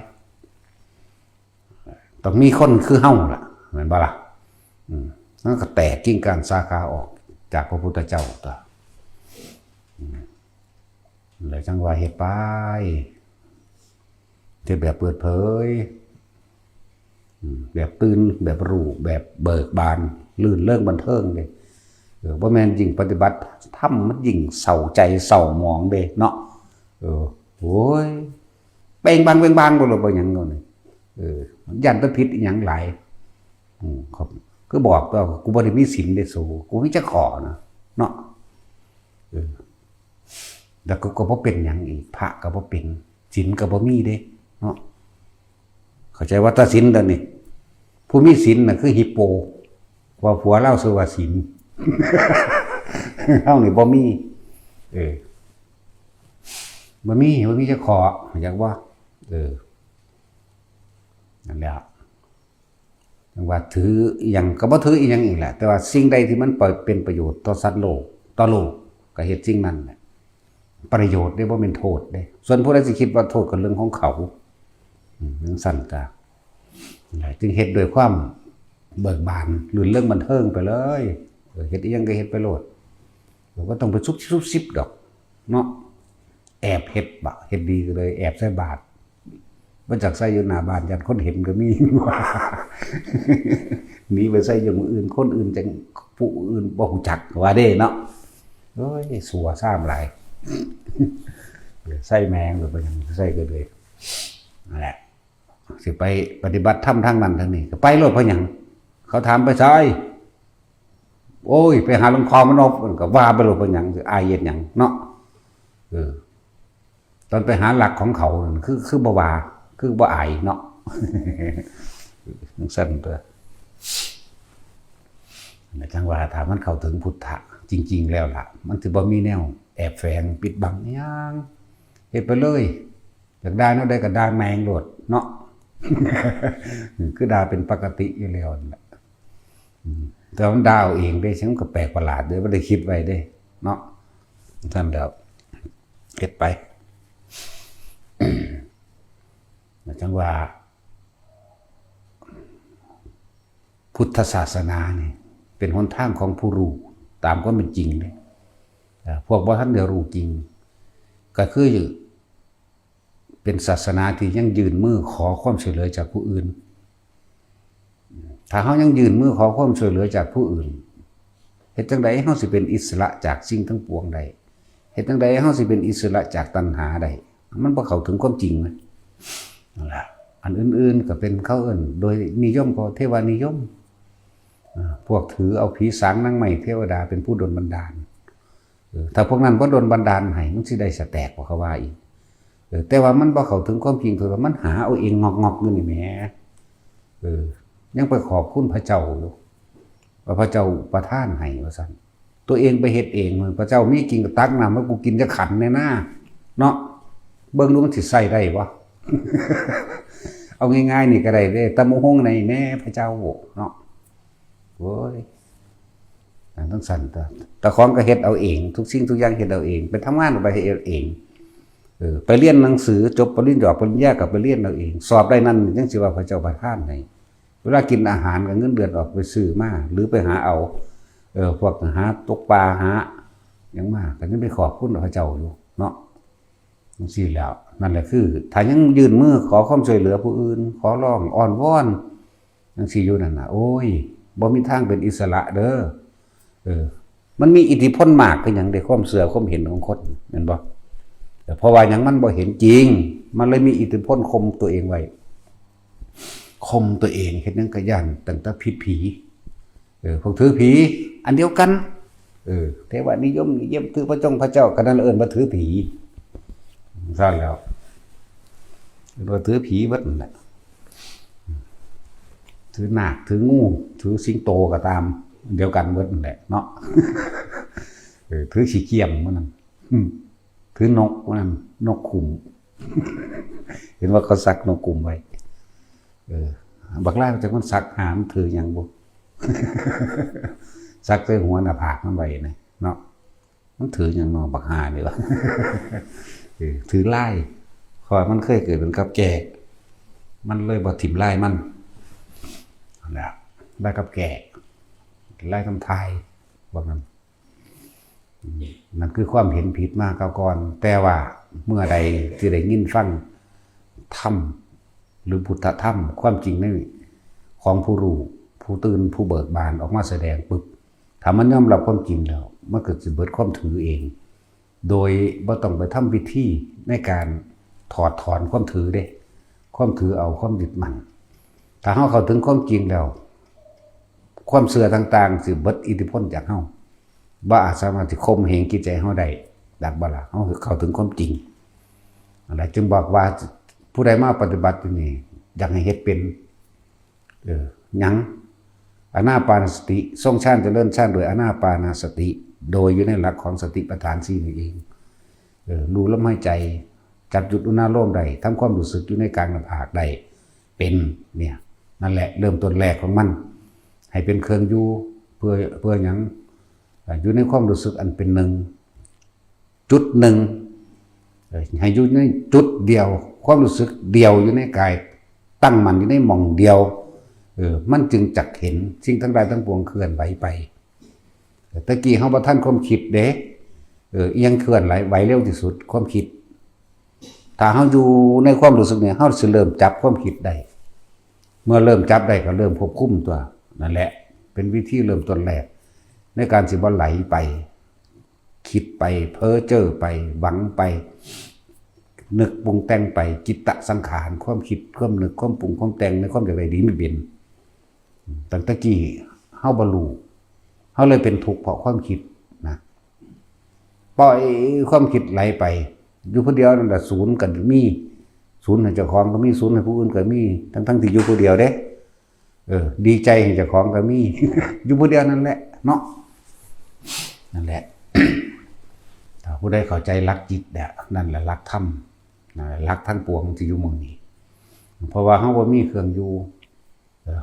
ต้องมีคนคือเฮาล่ะแม่นบ่ล่ะนั่นก็แตกกิ่งก้านสาขาออกจากพระพุทธเจ้าตัวเลยจังว่าเฮ็ดไปที่แบบเปิดเผยแบบตื่นแบบรู้แบบเบิกบานลื่นเรื่องบันเทิงเลยบ่แม่นยิ่งปฏิบัติทำมันยิ่งเศร้าใจเศร้าหมองเด้เนาะโอ้ยเบ่งบานบ่รู้บ่หยังเนาะนี่ยันตะพิษอีหยังหลายครับก็บอกว่ากูบ่ได้มีศีลได้สูกูมีจะขอนะเนาะแล้วก็บ่เป็นหยังอีกพระก็บ่เป็นศีลก็บ่มีเด้เนาะเข้าใจว่าถ้าศีลตอนนี้ผู้มีศีลน่ะคือฮิปโปว่าผัวเล่าชื่อว่าศีลเฮานี่บ่มีบ่มีจะขออยากว่านั่นแหละว่าถืออย่างก็บ่ถืออีหยังอีกแหละแต่ว่าสิ่งใดที่มันเป็นประโยชน์ต่อสัตว์โลกต่อโลกก็เฮ็ดสิ่งนั้นแหละประโยชน์ได้บ่เป็นโทษเด้ส่วนผู้ใดสิคิดว่าโทษก็เรื่องของเขาจังซั่นจ้ะจึงเฮ็ดด้วยความเบิกบานลื่นเรื่องบันเทิงไปเลยเฮ็ดอีหยังก็เฮ็ดไปโลดบ่ต้องไปซุบซิบดอกเนาะแอบเฮ็ดบ่เฮ็ดดีก็เลยแอบใส่บาตรบ่จักใส่อยู่หน้าบ้านยันคนเห็นก็มีหนีไปใส่อย่างอื่นคนอื่นจังผู้อื่นบ่ฮู้จักว่าเด้เนาะโอ้ยสัวซ่ามหลายใส่แมงหรือบ่ยังใส่ก็เลยนั่นแหละสิไปปฏิบัติธรรมทางนั้นทางนี้ก็ไปโลดเพราะหยังเขาถามไปไสโอ้ยไปหาหลวงพ่อมนพก็ว่าไปโลดเพราะหยังสิอายเฮ็ดหยังเนาะตอนไปหาหลักของเขาคือบ่ว่าคือบ่อายเนาะจังซั่นตัวจังว่าถ้ามันเข้าถึงพุทธะจริงๆแล้วล่ะมันสิบ่มีแนวแอบแฝงปิดบังหยังเฮ็ดไปเลยอยากได้เนาะได้ก็ได้แมงโลดเนาะคือดาเป็นปกติอยู่แล้วนั่นแหละแต่มันดาวเองได้ฉันก็แปลกประหลาดเด้บ่ได้คิดไว้เด้เนาะท่านแล้วเฮ็ดไปจังว่า พุทธศาสนาเนี่ยเป็นหนทางของผู้รู้ตามความเป็นจริงเลยพวกบ่ท่านเดียวรู้จริงก็คือเป็นศาสนาที่ยังยืนมือขอความช่วยเหลือจากผู้อื่นถ้าเขายังยืนมือขอความช่วยเหลือจากผู้อื่นเหตุจังใดเขาสิเป็นอิสระจากสิ่งทั้งปวงใดเหตุจังใดเขาสิเป็นอิสระจากตัณหาใดมันบ่เข้าถึงความจริงเลยนั่นแหละอันอื่นๆก็เป็นเขาเอิ้นโดยนิยมก็เทวานิยมพวกถือเอาผีสางนางไม้เทวดาเป็นผู้ดลบันดาลถ้าพวกนั้นบ่ดลบันดาลให้มันสิได้สแตกกว่าเขาว่าอีกแต่ว่ามันบ่เข้าถึงความจริงคือว่ามันหาเอาเองงอกๆอยู่นี่แหมยังไปขอบคุณพระเจ้าอยู่ว่าพระเจ้าประทานให้ว่าซั่นตัวเองไปเฮ็ดเองพระเจ้ามีกินก็ตักน้ำมากูกินจะขันแน่นะเนาะเบิ่งดูมันสิใส่ได้บ่ เอาง่ายๆนี่ก็ได้เด้ตะมงในแน่พระเจ้าเนาะโอ้ยทั้งสั่นแต่ของก็เฮ็ดเอาเองทุกสิ่งทุกอย่างเฮ็ดเอาเองไปทำงานไปเฮ็ดเองไปเรียนหนังสือจบปริญญาปริญญากับไปเรียนเอาเองสอบได้นั่นจังสิว่าพระเจ้าประทานให้เวลากินอาหารก็เงินเดือนออกไปซื้อมาหรือไปหาเอาพวกหาตกปลาหาหยังมาก็ยังไปขอบคุณพระเจ้าอยู่เนาะจังซี่แล้วนั่นแหละคือถ้ายังยื่นมือขอความช่วยเหลือผู้อื่นขอร้องอ้อนวอนจังซี่อยู่นั่นน่ะโอ้ยบ่มีทางเป็นอิสระเด้อมันมีอิทธิพลมากคือหยังได้ความเชื่อความเห็นของคนแม่นบ่เพราะว่าหยังมันบ่เห็นจริงมันเลยมีอิทธิพลข่มตัวเองไว้ข่มตัวเองเฮ็ดหยังก็ย่านตั้งแต่ผิดผีพวกถือผีอันเดียวกันเทวานิยมนิยมถือพระเจ้าก็นั่นเอิ้นว่าถือผีซั่นแล้วว่าถือผีเบิดนั่นแหละถือนาคถืองูถือสิงโตก็ตามเดียวกันเบิดนั่นแหละเนาะถือขี้เกียจมันนั่นถือนกมันนกขุม เห็นว่าเขาสักนกขุมไว้บักล่าจะมันสักหามถืออย่างบุ สักใส่หัวหน้าผากมันไว้เนาะมันถืออย่างนอบักหานี่วะ ถือไล่คอยมันเคยเกิดเป็นกับแก่มันเลยบ่ถิ่มไล่มันแล้วไล่กับแก่ไล่ทำทายบอกนั้นนั่นคือความเห็นผิดมากก่อนแต่ว่าเมื่อใดที่ได้ยินฟังธรรมหรือพุทธธรรมความจริงนี่ของผู้รู้ผู้ตื่นผู้เบิกบานออกมาแสดงปึ๊บถ้ามันยอมรับความจริงแล้วมันก็จะเบิดความถือเองโดยบ่ต้องไปทำพิธีในการถอดถอนความถือเด้ความถือเอาความยึดมั่นถ้าเฮาเข้าถึงความจริงแล้วความเชื่อต่างๆสิเบิดอิทธิพลจากเฮาบ่อาจสามารถที่ข่มเหงจิตใจเฮาได้ดักบ่ล่ะเฮาเข้าถึงความจริงอะไรจึงบอกว่าผู้ใดมาปฏิบัติอยู่นี่อยากให้เฮ็ดเป็นหยังอานาปานสติทรงฌานเจริญฌานโดยอานาปานสติโดยอยู่ในหลักของสติปัฏฐาน4นี่เองรู้ลมหายใจจับจุดอุณาโลมได้ทำความรู้สึกอยู่ในกลางหน้าผากได้เป็นเนี่ยนั่นแหละเริ่มต้นแรกของมันให้เป็นเครื่องอยู่เพื่อหยังอยู่ในความรู้สึกอันเป็นหนึ่งจุดหนึ่งให้อยู่ในจุดเดียวความรู้สึกเดียวอยู่ในกายตั้งมันอยู่ในหม่องเดียวมันจึงจักเห็นสิ่งทั้งหลายทั้งปวงเคลื่อนไหวไปตะกี้เฮาบ่ทันความคิดเด้เอียงเคลื่อนไหวเร็วที่สุดความคิดถ้าเฮาอยู่ในความรู้สึกเนี่ยเฮาสิเริ่มจับความคิดได้เมื่อเริ่มจับได้ก็เริ่มควบคุมตัวนั่นแหละเป็นวิธีเริ่มต้นแรกในการสิบ่ไหลไปคิดไปเพ้อเจ้อไปหวังไปนึกปรุงแต่งไปจิตตสังขารความคิดความนึกความปรุงความแต่งในความอยากได้ดีไม่เป็นตั้งแต่กี้เฮาบ่รู้เฮาเลยเป็นทุกข์เพราะความคิดนะปล่อยความคิดไหลไปอยู่ผู้เดียวนั่นแหละศูนย์กันมีศูนย์ให้เจ้าของก็มีศูนย์ให้ผู้อื่นก็มีทั้งที่อยู่ผู้เดียวเด้ดีใจให้เจ้าของก็มี อยู่ผู้เดียวนั่นแหละเนาะนั่นแหละ ถ้าผู้ใดเข้าใจหลักจิตเนี่ยนั่นแหละหลักธรรมหลักทั้งปวงที่อยู่หม้องนี้เพราะว่าเฮาบ่มีเครื่องอยู่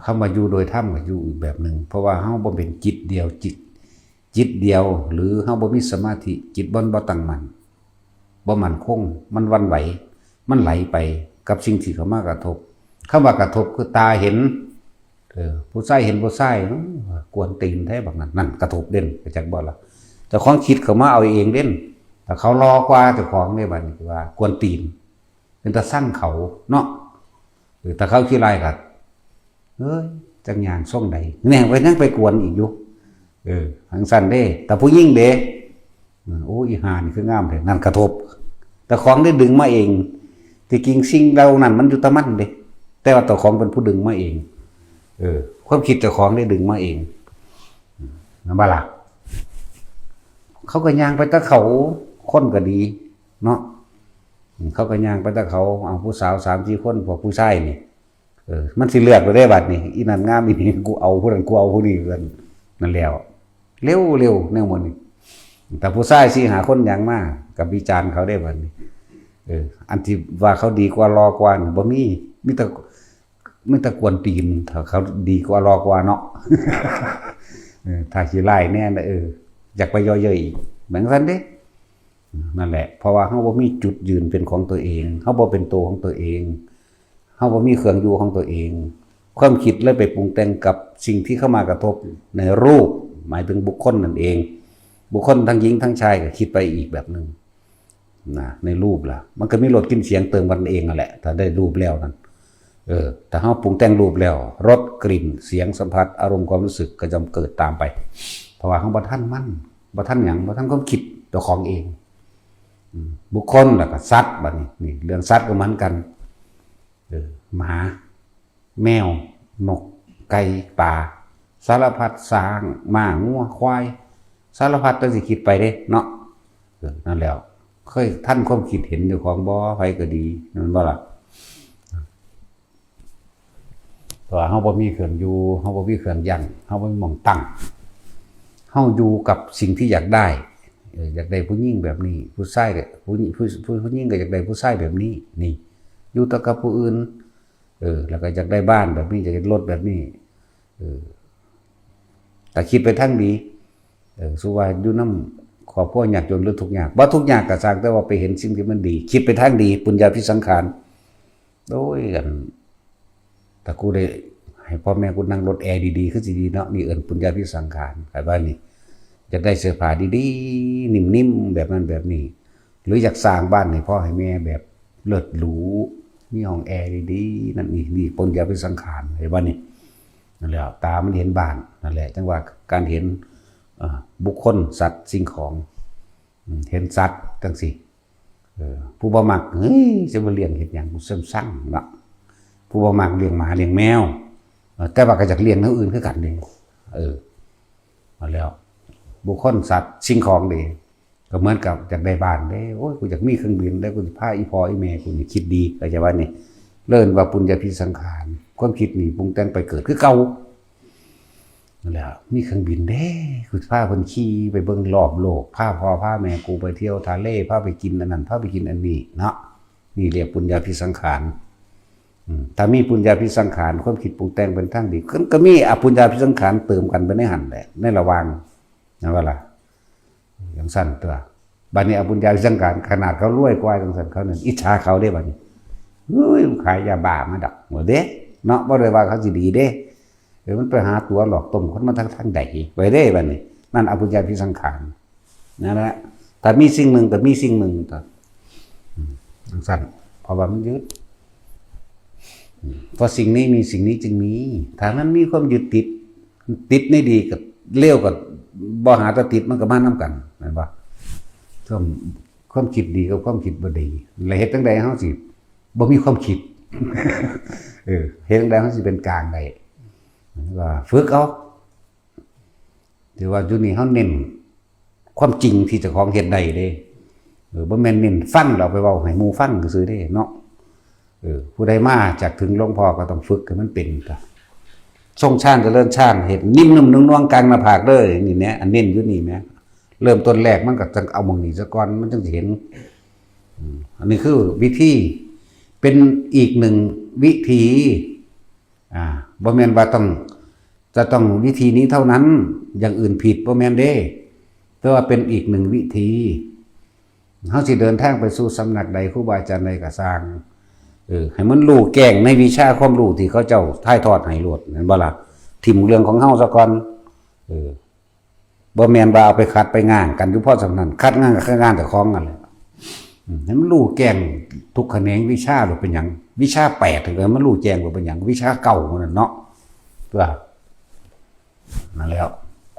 คำว่าอยู่โดยธรรมก็อยู่อีกแบบนึงเพราะว่าเฮาบ่เป็นจิตเดียวจิตเดียวหรือเฮาบ่มีสมาธิจิตบ่ตั้งมั่นบ่มั่นคงมันวันไหวมันไหลไปกับสิ่งที่เข้ามากระทบคำว่ากระทบคือตาเห็น ผู้ชายเห็นผู้ชายกวนตีนแท้บักนั้นนั่นกระทบเด่นไปจากบ่ล่ะเจ้าของคิดเขามาเอาเองเด่นแต่เขารอกว่าเจ้าของเนี่ยบัดนี้ว่ากวนตีนเป็นตาสั่งเขาเนาะแต่เขาขี้ไล่กัดเฮ้ยจังยานส่งใดเนี่ยไปนั่งไปกวนอีกอยู่หังสั้นเด้แต่ผู้ยิ่งเด้โอ้อีหานคืองามเลยนั่นกระทบแต่ของได้ดึงมาเองที่จริงสิ่งเรานั่นมันอยู่ตะมันเด้แต่ว่าตัวของเป็นผู้ดึงมาเองความคิดเจ้าของได้ดึงมาเองนั่นบ้าล่ะเขาก็ย่างไปตะเขาคนก็ดีเนาะเขาก็ย่างไปตะเขาเอาผู้สาว3-4 คนพวกผู้ชายนี่มันสิเลือกไปได้บัดนี่อีนั่นงามอีนี่กูเอาผู้นั้นกูเอาผู้นี้กันนั่นแล้วเร็วแนวมันนี่แต่ผู้ชาย4-5 คนอย่างมากกับวิจารณ์เขาได้บัดนี้อันที่ว่าเขาดีกว่ารอกว่าบ่มีแต่กวนตีนถ้าเขาดีกว่ารอกว่าเนาะถ้าขี้ไล่แน่อยากไปย่อยๆอีกเหมือนกันเด้นั่นแหละเพราะว่าเขาบ่มีจุดยืนเป็นของตัวเองเขาบ่เป็นตัวของตัวเองเขาบ่มีเครื่องอยู่ของตัวเองความคิดเลยไปปรุงแต่งกับสิ่งที่เข้ามากระทบในรูปหมายถึงบุคคลนั่นเองบุคคลทั้งหญิงทั้งชายก็คิดไปอีกแบบนึงนะในรูปล่ะมันก็มีรสกินเสียงเติมกันเองนั่นแหละถ้าได้รูปแล้วนั่นแต่เขาปรุงแต่งรูปแล้วรสกลิ่นเสียงสัมผัสอารมณ์ความรู้สึกก็จะเกิดตามไปเพราะว่าเขาบ่ทันมันบ่ทันหยังบ่ทันความคิดตัวของเองบุคคลแล้วก็สัตว์บัดนี้นี่เรื่องสัตว์ก็เหมือนกันหมาแมวนกไก่ป่าสารพัดสร้างม้างัวควายสารพัดตั้งสิคิดไปเด้เนาะนั่นแล้วเคยท่านความคิดเห็นอยู่ของบ่ไผก็ดีนั่นบ่ล่ะตัวเฮาบ่มีเครื่องอยู่เฮาบ่มีเครื่องยันเฮาบ่มีหม่องตั้งเฮาอยู่กับสิ่งที่อยากได้อยากได้ผู้หญิงแบบนี้ผู้ชายก็ผู้หญิงก็อยากได้ผู้ชายแบบนี้นี่อยู่ต่อกับผู้อื่นแล้วก็อยากได้บ้านแบบนี้อยากได้รถแบบนี้แต่คิดไปทางดีสุว่าอยู่นำครอบครัวยากจนหรือทุกข์ยากบ่ทุกข์ยากก็สร้างแต่ว่าไปเห็นสิ่งที่มันดีคิดไปทางดีปุญญาภิสังขารโดยกันแต่กูได้ให้พ่อแม่กูนั่งรถแอร์ดีๆคือสิดีเนาะนี่เอิ้นปุญญาภิสังขารไอ้บ้านนี่จะได้เสื้อผ้าดีๆนิ่มๆแบบนั้นแบบนี้หรืออยากสร้างบ้านให้พ่อให้แม่แบบเลิศหรูมีห้องแอร์ดีๆนั่นนี่ปุญญาภิสังขารไอ้บ้านนี่นั่นแหละตามันเห็นบ้านนั่นแหละจังว่าการเห็นบุคคลสัตว์สิ่งของเห็นสัตว์จังสิผู้บ่มักเฮ้ยจะมาเลี้ยงเห็ดอย่างกูเสื่อมสั่งเนาะผู้บ่มักเลี้ยงหมาเลี้ยงแมวแต่ว่าก็อยากเลี้ยงทั้งอื่นคือกันเด้มาแล้วบุคคลสัตว์สิ่งของเด้ก็เหมือนกับอยากได้บ้านเด้โอ้ยกูอยากมีเครื่องบินแล้วกูจะพาอีพ่ออีแม่กูนี่คิดดีก็จะว่านี่เลิ่นว่าปุญญาภิสังขารความคิดนี่ปรุงแต่งไปเกิดคือเก่านั่นแหละมีเครื่องบินเด้กูพาเพิ่นขี่ไปเบิ่งรอบโลกพาพ่อพาแม่กูไปเที่ยวทะเลพาไปกินอันนั้นพาไปกินอันนี้เนาะนี่เรียกปุญญาภิสังขารถ้ามีปุญญาภิสังขารความคิดปรุงแต่งเป็นทางดีก็มีอปุญญาภิสังขารเติมกันไปในหันแหละในระหว่างนะว่าล่ะอย่างสั้นตัวบัดนี้อปุญญาภิสังขารขนาดเขารวยกว่าจังซั่นเขานั่นอิจฉาเขาได้บัดนี้เฮ้ยขายยาบ้ามาดักบ่เด้เนาะบ่ได้ว่าเขาสิดีเด้มันไปหาตัวหลอกต้มคนมาทางใดไว้ได้บัดนี้นั่นอปุญญาภิสังขารนั่นแหละแต่มีสิ่งหนึ่งก็มีสิ่งหนึ่งตัวจังซั่นเพราะว่ามันยึดเพราะสิ่งนี้มีสิ่งนี้จึงมีถ้ามันมีความยึดติดในดีกับเลี้ยวกับบ่หาตะติดมันก็มานํกันแม่นบ่ความคิดดีกับความคิดบ่ดีแล้วเฮ็ดจังได๋เฮาสิบ่มีความคิดเฮ็ดจังได๋เฮาสิเป็นกลางได้ว่าฝึกเอาถือว่าอยู่นี่เฮาเน้นความจริงที่เจ้าของเฮ็ดได้เด้บ่แม่นเน้นฟังเราไปเว้าให้หมู่ฟังซื่อๆเด้เนาะผู้ใดมาจากถึงหลวงพ่อก็ต้องฝึกให้มันเป็นก็ทรงชาญเจริญชาญเห็นนิ่มนุ่มนุ่งน่วงกลางหน้าผากเด้อนี่แหละอันเน้นอยู่นี่แหมเริ่มต้นแรกมันก็ต้องเอาหม่องนี้ซะก่อนมันจึงสิเห็นอันนี้คือวิธีเป็นอีกหนึ่งวิธีบ่แม่นว่าจะต้องวิธีนี้เท่านั้นอย่างอื่นผิดบ่แม่นเด้แต่ว่าเป็นอีกหนึ่งวิธีเฮาสิเดินทางไปสู่สำนักใดครูบาอาจารย์ใดก็สร้างให้มันรู้แก่งในวิชาความรู้ที่เขาเจ้าถ่ายทอดให้โลดนั่นบ่ล่ะ ถิ่มเรื่องของเฮาซะก่อนบ่แม่นว่าเอาไปคัดไปง่างกันอยู่พอสำนั้นคัดง่างกับงานแต่ของนั่นแหละให้มันรู้แจ้งทุกแขนงวิชาหรือเป็นหยังวิชา8ถึงมันรู้แจ้งว่าเป็นหยังวิชาเก่านั่นเนาะตัวนั่นแล้ว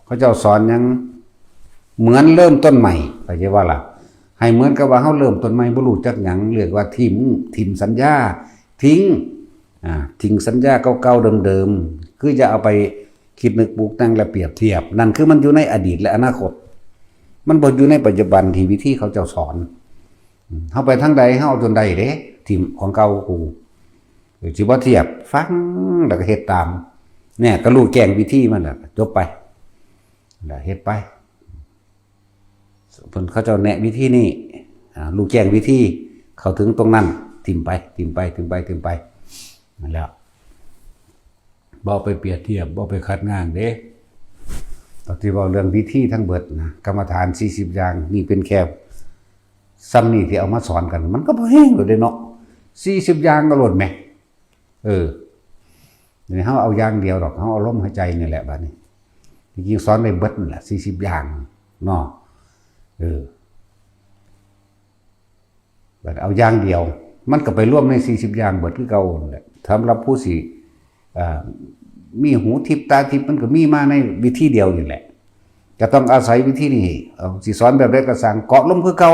เขาเจ้าสอนยังเหมือนเริ่มต้นใหม่ไปใช่ว่าล่ะให้เหมือนกับว่าเฮาเริ่มต้นใหม่บ่รู้จักหยังเรียกว่าทิมสัญญาทิ้งสัญญาเก่าๆเดิมๆคือจะเอาไปคิดนึกปลูกตั้งและเปรียบเทียบนั่นคือมันอยู่ในอดีตและอนาคตมันบ่อยู่ในปัจจุบันที่วิธีเขาเจ้าสอนเฮาไปทางใดเฮาเอาจนใดเด้ทิมของเก่ากูสิบ่เทียบฟังแล้วก็เฮ็ดตามเนี่ยก็รู้แจ้งวิธีมันน่ะจบไปแล้วเฮ็ดไปเพิ่นเขาเจ้าแนะวิธีนี้รู้แจ้งวิธีเข้าถึงตรงนั้นทิมไปนั่นแหละบ่ไปเปรียบเทียบบ่ไปคัดงานเด้ตอนที่เว้าเรื่องวิธีทั้งเบิดนะกรรมฐาน40อย่างนี่เป็นแค่ซ้ำนี่ที่เอามาสอนกันมันก็บ่แห้งอยู่เด้เนาะ40อย่างก็หล่นแหมนี่เฮาเอาอย่างเดียวดอกเฮาเอาลมหายใจนี่แหละบัดนี้จริงๆสอนได้เบิดนั่นแหละ40อย่างเนาะบัดเอาอย่างเดียวมันก็ไปร่วมใน40อย่างเบิดคือเก่านั่นแหละสำหรับผู้สิมีหูทิพตาทิพมันก็มีมาในวิธีเดียวนี่แหละก็ต้องอาศัยวิธีนี้สิสอนแบบใดก็สั่งเกาะลมคือเก่า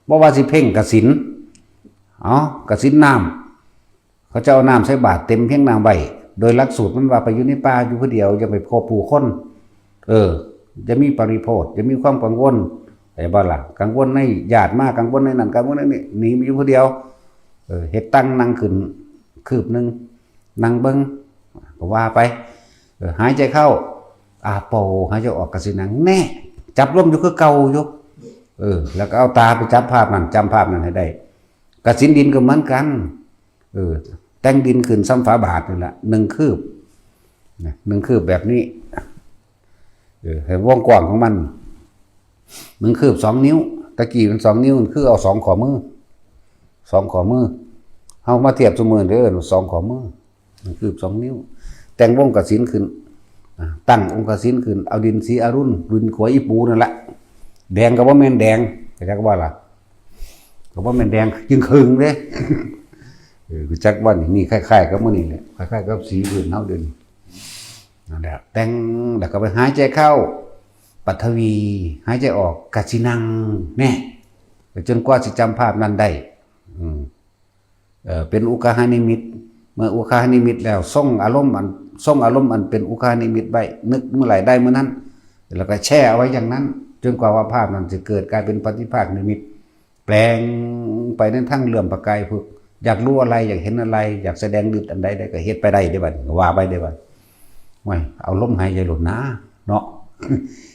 บ่ว่าสิเพ่งกสิณกสิณน้ำเขาจะเอาน้ำใส่บาตรเต็มเพียงนางใบโดยหลักสูตรมันว่าไปอยู่ในป่าอยู่ผู้เดียวจะไปพบผู้คนจะมีปริโภทจะมีความกังวลไอ้บ่ล่ะกังวลในญาติมากกังวลในนั้นกังวลในนี้หนีมาอยู่ผู้เดียวเฮ็ดตั้งนั่งขึ้นคืบนึงนั่งเบิ่งก็ว่าไปหายใจเข้าโปหายใจออกกสิณนังแน่จับลมอยู่คือเก่าอยู่แล้วก็เอาตาไปจับภาพนั้นจำภาพนั้นให้ได้กสิณดินก็เหมือนกันแต่งดินขึ้นซ้ำฝาบาทนี่แหละ1 คืบ1 คืบแบบนี้ให้วงกว้างของมัน1 คืบ 2 นิ้วตะกี้มัน2 นิ้วมันคือเอา2 ข้อมือ2 ข้อมือเฮามาเทียบสมือเด้อ2 ข้อมือ1 คืบ 2 นิ้วแต่งวงกสิณขึ้นตั้งองค์กสิณขึ้นเอาดินสีอรุณดินขวอีปูนั่นแหละแดงก็บ่แม่นแดงแต่จักว่าล่ะก็บ่แม่นแดงจึงครึ่งเด้คือจักว่านี่คล้ายๆกับมื้อนี้แหละคล้ายๆกับสีอื่นเฮาเดินนั่นแหละแต่งแล้วก็ไปหายใจเข้าปัทวีหายใจออกกสิณังแน่จนกว่าสิจำภาพนั้นได้เป็นอุคหานิมิตเมื่ออุคหานิมิตแล้วส่งอารมณ์อันเป็นอุคหานิมิตไว้นึกเมื่อไหร่ได้เมื่อนั้นแล้วก็แช่เอาไว้อย่างนั้นจนกว่าภาพนั้นจะเกิดกลายเป็นปฏิภาคนิมิตแปลงไปในทางเลื่อมประกายพึกอยากรู้อะไรอยากเห็นอะไรอยากแสดงฤทธิ์อันใดได้ก็เฮ็ดไปได้เด้บัดว่าไปได้บัดว้ยเอาลมหายใจหลุดนะเนาะ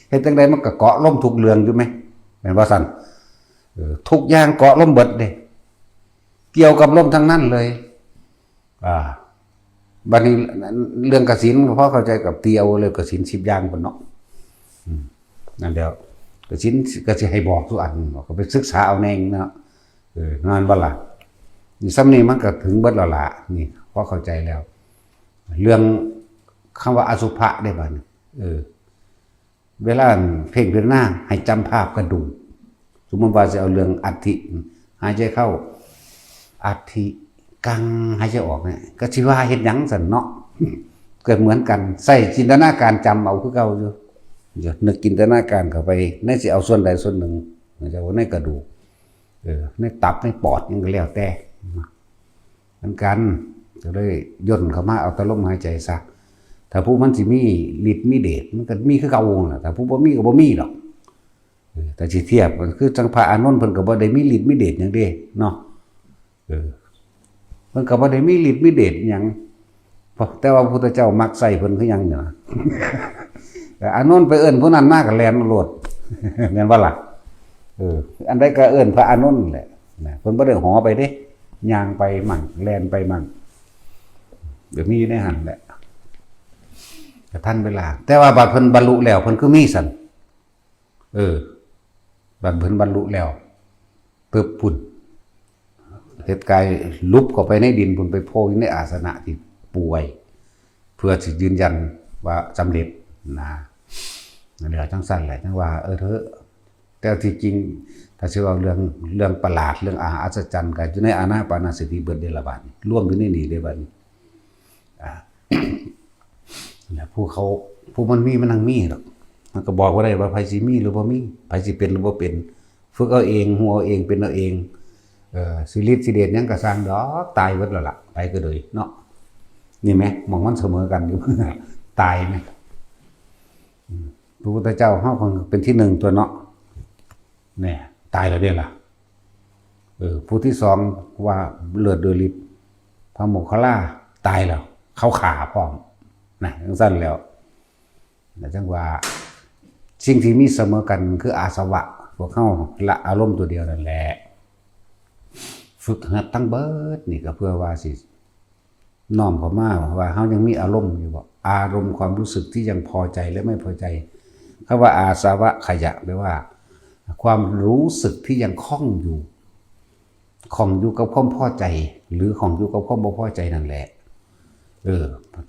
เฮ็ดจังได๋มันก็เกาะลมทุกเรื่องอยู่มั้ยแม่นบ่ซั่นทุกอย่างเกาะลมเบิดเด้เกี่ยวกับลมทั้งนั้นเลยบัดนี้เรื่องกสิณพอเข้าใจกับเตียวเลยกสิณ10อย่างพุ่นเนาะนั่นเดียวกสิณก็สิให้บอกทุกอันก็ไปศึกษาเอาเองเนาะงานบ่ล่ะนี่ซ้ำนี้มันก็ถึงเบิดแล้วล่ะนี่พอเข้าใจแล้วเรื่องคำว่าอสุภะได้บัดนี้เวลาเพ่งพิจารณาให้จำภาพกระดุมสมมติว่าจะเอาเรื่องอัฐิหายใจเข้าอัฐิกังหายใจออกเนี่ยก็สิว่าเฮ็ดหยังซั่นเนาะเกิดเหมือนกันใส่จินตนาการจำเอาคือเก่าอยู่อย่านึกจินตนาการเข้าไปในสิเอาส่วนใดส่วนหนึ่งจะว่าในกระดูกในตับในปอดยังก็แล้วแต่เหมือนกันจะได้ย่นเข้ามาเอาตะลมหายใจซะถ้าผู้มันสิมีฤทธิ์มีเดชมันก็มีคือเก่าน่ะถ้าผู้บ่มีก็บ่มีหรอกแต่สิเทียบมันคือจังพระอานนท์เพิ่นก็บ่ได้มีฤทธิ์มีเดชหยังเด้เนาะเพิ่นก็บ่ได้มีฤทธิ์มีเดชหยังแต่ว่าพระพุทธเจ้ามักใส่เพิ่นคือหยังเนี่ยแต่อานนท์ไปเอิ้นผู้นั้นมาก็แล่นโลดแม่นบ่ล่ะอันใดก็เอิ้นพระอานนท์แหละเพิ่นบ่ได้หอไปเด้ย่างไปมั่งแล่นไปมั่งเดี๋ยวมีในหันแหละแต่ท่านเวลาแต่ว่าบัดเพิ่นบรรลุแล้วเพิ่นคือมีสั่นบัดเพิ่นบรรลุแล้วปึ๊บพุ่นเฮ็ดกายลุบเข้าไปในดินพุ่นไปโพอยู่ในอาสนะที่ป่วย เพื่อสิยืนยันว่าสำเร็จนะเหลือจังสั้นแหละจังว่าเถอะแต่ที่จริงถ้าสิว่าเรื่องประหลาดเรื่องอัศจรรย์ก็อยู่ในอานาปานสติเบิดเดละบาดร่วมอยู่ในนี่เด้บัดนี้แล้วผู้มันมีมันนั่งมีหรอกมันก็บอกว่าได้ว่าไผสิมีหรือบ่มีไผสิเป็นหรือบ่เป็นฝึกเอาเองหัวเอาเองเป็นเอาเองสิฤทธิ์สิเดชหยังก็สร้างดอกตายเบิดแล้วล่ะไปก็เลยเนาะนี่แหมมองมันเสมอกันอยู่ ตายไหมพระพุทธเจ้าเฮาเป็นที่หนึ่งตัวเนาะเนี่ยตายแล้วเด้ล่ะผู้ที่สองว่าเลือดโดยฤทธิ์พระโมคคัลลาตายแล้วเขาขาพร้อมนะจังซั่นแล้วแต่จังว่าสิ่งที่มีเสมอกันคืออาสวะพวกเฮาละอารมณ์ตัวเดียวนั่นแหละฝึกหัดตั้งเบิดนี่ก็เพื่อว่าสิน้อมเข้ามาว่าเฮายังมีอารมณ์อยู่บ่อารมณ์ความรู้สึกที่ยังพอใจและไม่พอใจคำว่าอาสวะขยะแปลว่าความรู้สึกที่ยังคล้องอยู่กับความพอใจหรือของอยู่กับความบ่พอใจนั่นแหละ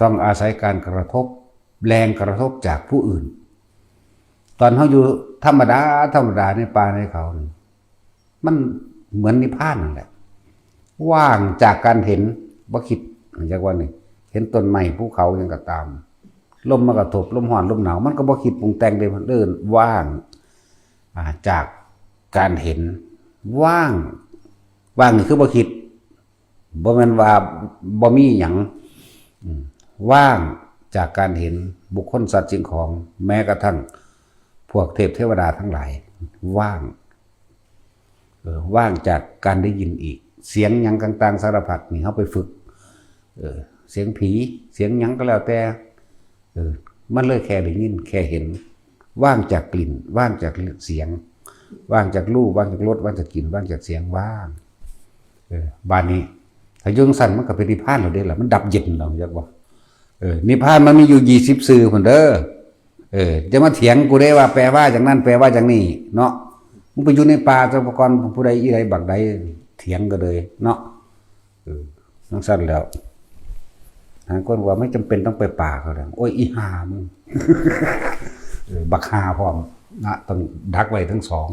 ต้องอาศัยการกระทบแรงกระทบจากผู้อื่นตอนเขาอยู่ธรรมดาในป่าในเขามันเหมือนนิพพานนั่นแหละว่างจากการเห็นบ่คิดจากว่านี่เห็นต้นไม้ภูเขายังก็ตามลมมากระทบลมร้อนลมหนาวมันก็บ่คิดปรุงแต่งเลยมันว่างจากการเห็นว่างนี่คือบ่คิดบ่แม่นว่าบ่มีหยังว่างจากการเห็นบุคคลสัตว์สิ่งของแม้กระทั่งพวกเทพเทวดาทั้งหลายว่างจากการได้ยินอีกเสียงหยังต่างๆสารพัดนี่เฮาไปฝึกเสียงผีเสียงหยังก็แล้วแต่มันเลยแค่ได้ยินแค่เห็นว่างจากกลิ่นว่างจากเสียงว่างจากรูปว่างจากรสว่างจากกลิ่นว่างจากเสียงว่างบ้านนี้ถ้ายุ่งสั่นมันก็เป็นนิพพานแล้วเด้ล่ะมันดับเย็นแล้วจักว่านิพพานมันมีอยู่20สื่อพุ่นเด้อจะมาเถียงกูได้ว่าแปลว่าอย่างนั้นแปลว่าอย่างนี้เนาะมึงไปอยู่ในป่าเจ้าประกรณ์ผู้ใดอีใดบักใดเถียงก็เลยเนาะจังซั่นแล้วหางคนว่าไม่จำเป็นต้องไปป่าเขาแล้วโอ้ยอีห่ามึง บักห่าพร้อมนะต้องดักไว้ทั้งสอง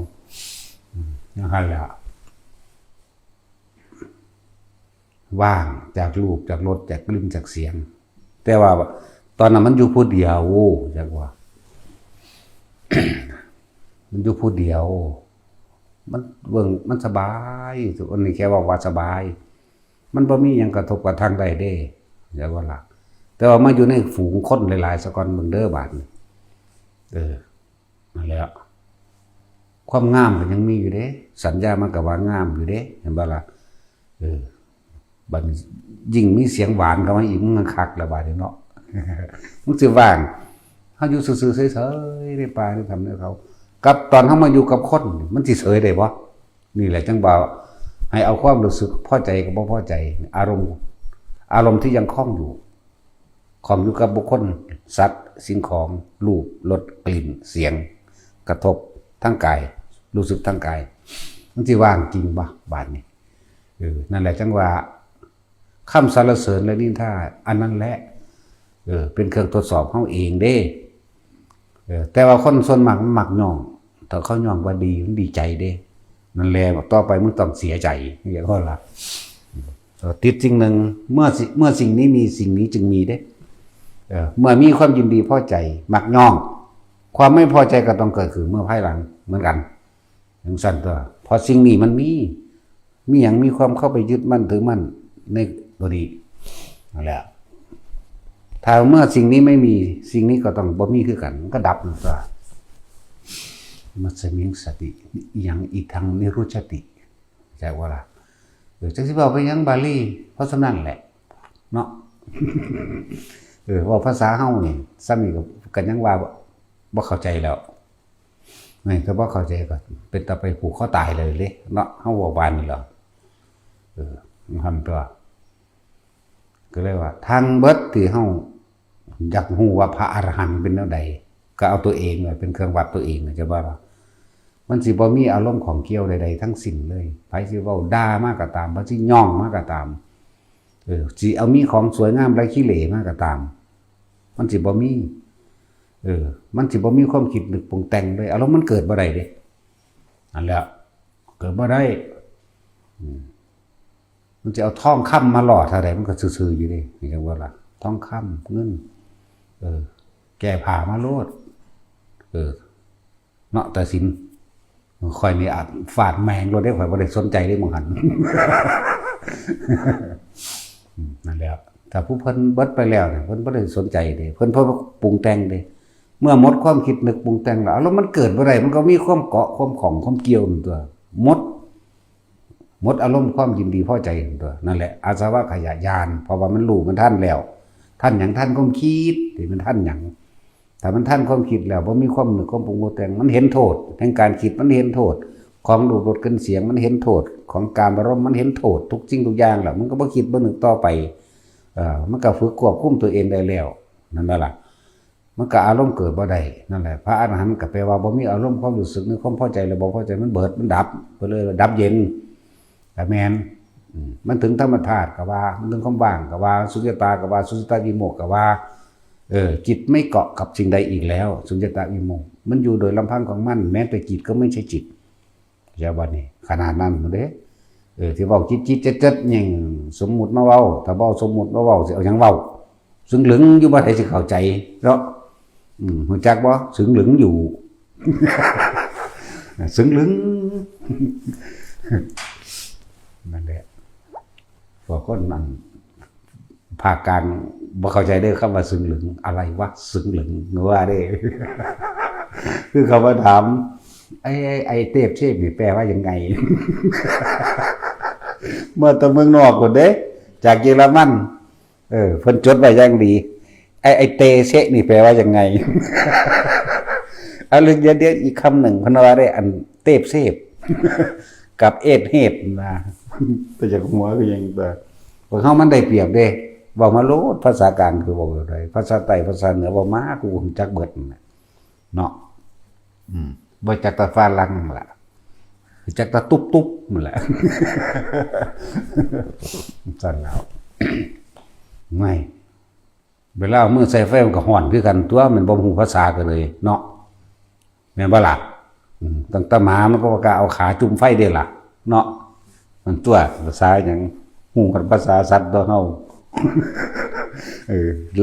อย่างนั้นแหละว่างจากรูปจากรสจากกลิ่นจากเสียงแต่ว่าตอนนั้นมันอยู่ผู้เดียวจักว่า มันอยู่ผู้เดียวมันสบายทุกคนนี่แค่ว่าสบายมันบ่มีหยังกระทบกระทั่งใดเด้จักว่าล่ะแต่ว่ามาอยู่ในฝูงคนหลายๆสะก่อนเบิ่งเด้อบาดนั่นแหละความงามก็ยังมีอยู่เด้สัญญามันก็ว่างามอยู่เด้เห็นบ่ล่ะบัดยิ่งมีเสียงหวานเข้ามาอีกมันคักละบาดนี้เนาะ มันสิว่างเฮาอยู่ซื่อๆเฉยๆในป่าในทำในเขากับตอนเฮามาอยู่กับคนมันสิเฉยได้บ่นี่แหละจังว่าให้เอาความรู้สึกพอใจกับบ่พอใจอารมณ์ที่ยังคล้องอยู่กับบุคคลสัตว์สิ่งของรูปรสกลิ่นเสียงกระทบทั้งกายรู้สึกทั้งกายมันสิว่างจริงบ่บาดนี้นั่นแหละจังว่าคำสรรเสริญและนินทาอันนั้นแหละเป็นเครื่องทดสอบเฮาเองเด้แต่ว่าคนส่วนมากมันมักย่องถ้าเขาย่องว่าดีมันดีใจเด้นั่นแหละต่อไปมึงต้องเสียใจอย่างนั้นล่ะติดสิ่งหนึ่งเมื่อสิ่งนี้มีสิ่งนี้จึงมีเด้เมื่อมีความยินดีพอใจมักย่องความไม่พอใจก็ต้องเกิดขึ้นเมื่อภายหลังเหมือนกันอย่างสั้นตัวพอสิ่งนี้มันมีอย่างมีความเข้าไปยึดมั่นถือมั่นในตัวนี้นั่นแหละถ้าเมื่อสิ่งนี้ไม่มีสิ่งนี้ก็ต้องบ่มีคือกันก็ดับนั่นตัวมัสมิงสติอย่างอีกทางนิรุชติใช่ว่าล่ะจังสิบอกไปยังบาลีเพราะฉะนั้นแหละเนาะว่าภาษาเฮานี่ซ้ำนี่ก็ยังว่าบ่เข้าใจแล้วนี่ก็บ่เข้าใจก็เป็นตาไปผูกคอตายเลยเนาะเฮาว่าบานนี่เหรอมันทำตัวก็เลยว่าทางเบิดที่เฮาอยากฮู้ว่าพระอรหันต์เป็นแนวใดก็เอาตัวเองเป็นเครื่องวัดตัวเองจะว่ามันสิบ่มีอารมณ์ของเกี่ยวใดๆทั้งสิ้นเลยไผสิเว้าด่ามากก็ตามไผสิย่องมากก็ตามสิเอามีของสวยงามไร้ขี้เหร่มากก็ตาม มันสิบ่มีมันสิบ่มีความคิดนึกปรุงแต่งเลยอารมณ์มันเกิดบ่ได้เด้นั่นแหละเกิดบ่ได้มันจะเอาทองคำมาหล่อเท่าใดมันก็ซื่อๆอยู่เด้นี่จังว่าล่ะทองคำเงินแก่ผ่ามาโลดเนาะแต่สินค่อยนี่อาจฟาดแมงโลดได้ข่อยบ่ได้สนใจได้มึงหัน นั่นแหละถ้าผู้เพิ่นเบิดไปแล้วเนี่ยเพิ่นบ่ได้สนใจเด้เพิ่นเพราะปรุงแต่งเด้เมื่อหมดความคิดนึกปรุงแต่งแล้วมันเกิดบ่ได้มันก็มีความเกาะความของความเกี่ยวตัวหมดอารมณ์ความยินดีพอใจตัวนั่นแหละอาสวะขยะญาณเพราะว่ามันรู้มันท่านแล้วท่านหยังท่านความคิดที่มันท่านหยังถ้ามันท่านความคิดแล้วบ่มีความนึกความปรุงแต่งมันเห็นโทษแห่งการคิดมันเห็นโทษของรูปรสกลิ่นเสียงมันเห็นโทษของการอารมณ์มันเห็นโทษทุกสิ่งทุกอย่างแล้วมันก็บ่คิดบ่นึกต่อไปมันก็ฝึกควบคุมตัวเองได้แล้วนั่นแหละมันก็อารมณ์เกิดบ่ได้นั่นแหละพระอรหันต์ก็แปลว่าบ่มีอารมณ์ความรู้สึกนึกความพอใจแล้วบ่พอใจมันเบิดมันดับก็เลยดับเย็นแต่แม่นมันถึงธรรมธาตุก็ว่ามันถึงความว่างก็ว่าสุญญตาก็ว่าสุญญตาวิโมกข์ก็ว่าจิตไม่เกาะกับสิ่งใดอีกแล้วสุญญตาวิโมกข์มันอยู่โดยลำพังของมันแม้แต่จิตก็ไม่ใช่จิตอย่าว่านี่ขนาดนั้นเด้ที่เว้าจิตๆจัดๆหยังสมมุติมาเว้าถ้าเว้าสมมุติมาเว้าสิเอาหยังเว้าสึงหลึงอยู่บ่ได้สิเข้าใจเนาะรู้จักบ่สึงหลึงอยู่ สึงหลึง นั่นแหละพวกคนนั้นภาคกลางบ่เข้าใจเด้อคำว่าสึงหลึงอะไรวะสึงหลึงว่าเด้ คือเขามาถามไอ้เทพเทพนี่แปลว่ายังไง เมื่อตะเมืองนอกพุ่นเด้จากเยอรมันเพิ่นจดไว้อย่างดีไอ้เตเชนี่แปลว่ายังไง เอาเรื่องเดี๋ยวอีกคำหนึ่งเพิ่นว่าได้อันเทพเทพ กับเอดเฮดนะแต่จากหัวก็ยังแบบพวกเฮามันได้เปรียบเด้เว้ามาโลดภาษากลางคือเว้าได้ภาษาใต้ภาษาเหนือเว้ามากูรู้จักเบิดเนาะบ่จักตะฟ้าลังล่ะจักตะตุ๊บๆนั่นแหละ สั่นแล้ว ไม่เวลามือใส่ไฟมันก็ฮ้อนคือกันตัวมันบ่ฮู้ภาษากันเลยเนาะแม่นบ่ล่ะตั้งแต่หมามันก็ว่าเอาขาจุ่มไฟได้ล่ะเนาะมันตัวภาษาหยังฮู้กันภาษาสัตว์ตัวเฮา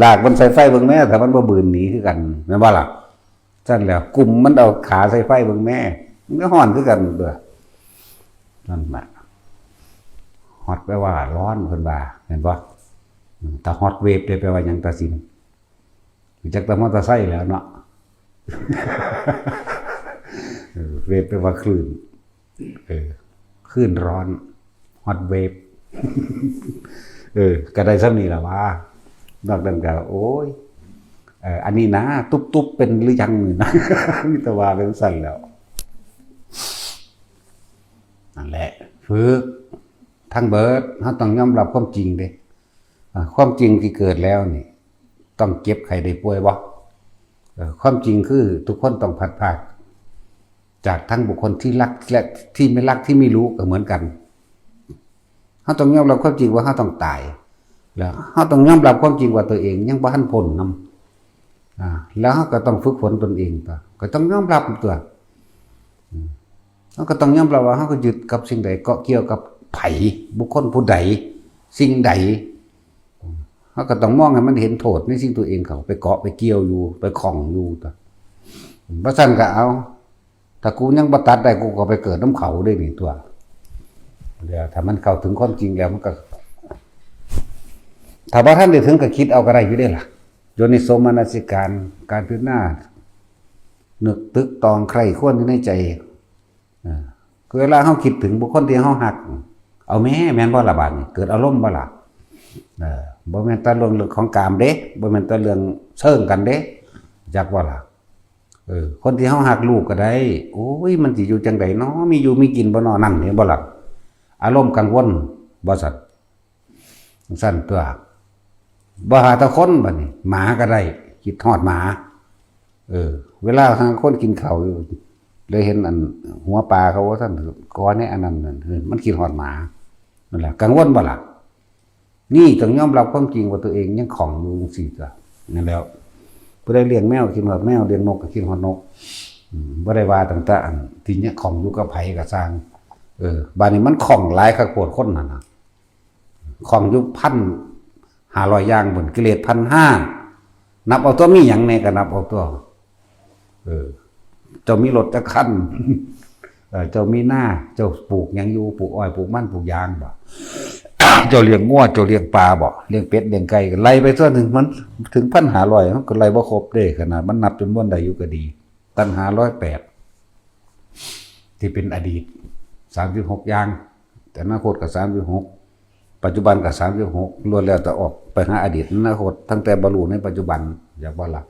ลากมันใส่ไฟเบิ่งแม่ถ้ามันบ่บืนหนีคือกันแม่นบ่ล่ะซั่นแล้วกลุ่มมันเอาขาใส่ไฟเบิ่งแม่มันก็ฮ้อนคือกันเด้อนั่นน่ะฮอตแปลว่าร้อนเพิ่นว่าเห็นบ่ถ้าฮอตเวฟได้แปลว่าหยังตาสินรู้จักแต่มอเตอร์ไซค์แล้วเนาะ เวฟแปลว่าคลื่นคลื่นร้อนฮอตเวฟ ก็ได้ซ้ำนี่ล่ะว่านอกนั้นก็โอ้ยอันนี้นะตุ๊บๆเป็นหรือยังนี่นะ มีแต่ว่าเป็นสั่นแล้วนั่นแหละฝึกทั้งเบิดเฮาต้องยอมรับความจริงเด้ความจริงที่เกิดแล้วนี่ต้องเจ็บไข้ได้ป่วยบ่ความจริงคือทุกคนต้องพัดพรากจากทั้งบุคคลที่รักและที่ไม่รักที่ไม่รู้ก็เหมือนกันเฮาต้องยอมรับความจริงว่าเฮาต้องตายแล้วเฮาต้องยอมรับความจริงว่าตัวเองยังบ่ทันพ้นนำแล้วเฮาก็ต้องฝึกฝนตนเองต่อก็ต้องยอมรับตัวเฮาก็ต้องยอมรับว่าเฮาก็ยึดกับสิ่งใดเกาะเกี่ยวกับไผบุคคลผู้ใดสิ่งใดเฮาก็ต้องมองให้มันเห็นโทษในสิ่งตัวเองเขาไปเกาะไปเกี่ยวอยู่ไปคล้องอยู่ตัวบ่ซั่นก็เอาถ้ากูยังบ่ตัดได้กูก็ไปเกิดน้ำเขาได้นี่ตัวเดี๋ยวถ้ามันเข้าถึงความจริงแล้วมันก็ถ้าบ่ทันได้ถึงก็คิดเอาก็ได้อยู่เด้ล่ะโยนิโสมนสิการการพิจารณานึกตึกตองใครควรอยู่ในใจคือเวลาเฮาคิดถึงบุคคลที่เฮาฮักเอาแม่นบ่ล่ะบาดนี้เกิดอารมณ์บ่ล่ะบ่แม่นแต่เรื่องของกามเด้บ่แม่นแต่เรื่องเชิงกันเด้จักบ่ล่ะคนที่เฮาฮักลูกก็ได้โอ้ยมันสิอยู่จังได๋เนาะมีอยู่มีกินบ่เนาะนั่นนี่บ่ล่ะอารมณ์กังวลบ่ซั่นซั่นตัวบ่หาแต่คนบัดนี้หมาก็ได้คิดฮอดหมาเวลาทางคนกินข้าวอยู่เลยเห็นอันหัวปลาเขาว่าท่านก้อนนี้อันนั้นมันคิดฮอดหมานั่นแหละกังวลบ่ล่ะนี่ต้องยอมรับความจริงว่าตัวเองยังของอยู่จังซี่จ้ะ นั่นแล้วผู้ใดเลี้ยงแมวกินฮอดแมวเลี้ยงนกก็กินฮอดนกบ่ได้ว่าต่างๆที่เนี่ยของอยู่กับไผก็สร้างบ้านนี้มันของหลายคักโพดคนนั่นน่ะของอยู่1,500อย่างบนกิเลส1,500นับเอาตัวมีหยังแน่ก็นับเอาตัวเจ้ามีรถจักคันเจ้ามีหน้าเจ้าปลูกหยังอยู่ปลูกอ้อยปลูกมันปลูกยางบ่ เจ้าเลี้ยงงัวเจ้าเลี้ยงปลาบ่เลี้ยงเป็ดเลี้ยงไก่ไล่ไปตัวหนึ่งมันถึง1,500มันก็ไล่บ่ครบเด้ขนาดมันนับจนม่วนได้อยู่ก็ดีตัณหา108ที่เป็นอดีต36อย่างแต่อนาคตก็36ปัจจุบันก็36ล้วนแล้วแต่ออกไปหาอดีตอนาคตตั้งแต่บรรลุในปัจจุบันอย่าบ่ล่ะ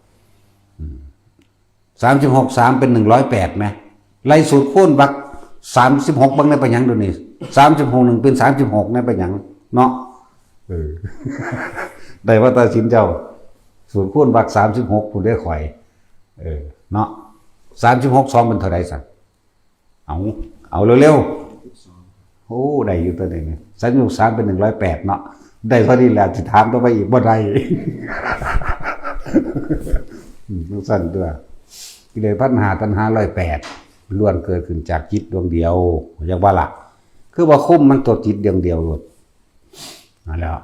36 3เป็น108มั้ยไล่สูตรคูณบัก36บังในไปหยังเดี๋ยวนี้36 1เป็น36ในไปหยังเนาะได้ว่าตัดสินเจ้าสูตรคูณบัก36ผู้ได้ข่อยเนาะ36 2เป็นเท่าใดสั่นเอาเร็วๆโอ้ได้อยู่ตัวนี้36 3เป็น108เนาะได้พอดีแล้วสิถามต่อไปอีกบ่ได้ต้องสั่นตัวกิเลส1,500ตัณหา108ล้วนเกิดขึ้นจากจิตดวงเดียวอย่างว่าล่ะคือว่าคุ้มมันตัวจิตดวงเดียวหมดนั่นแล้ว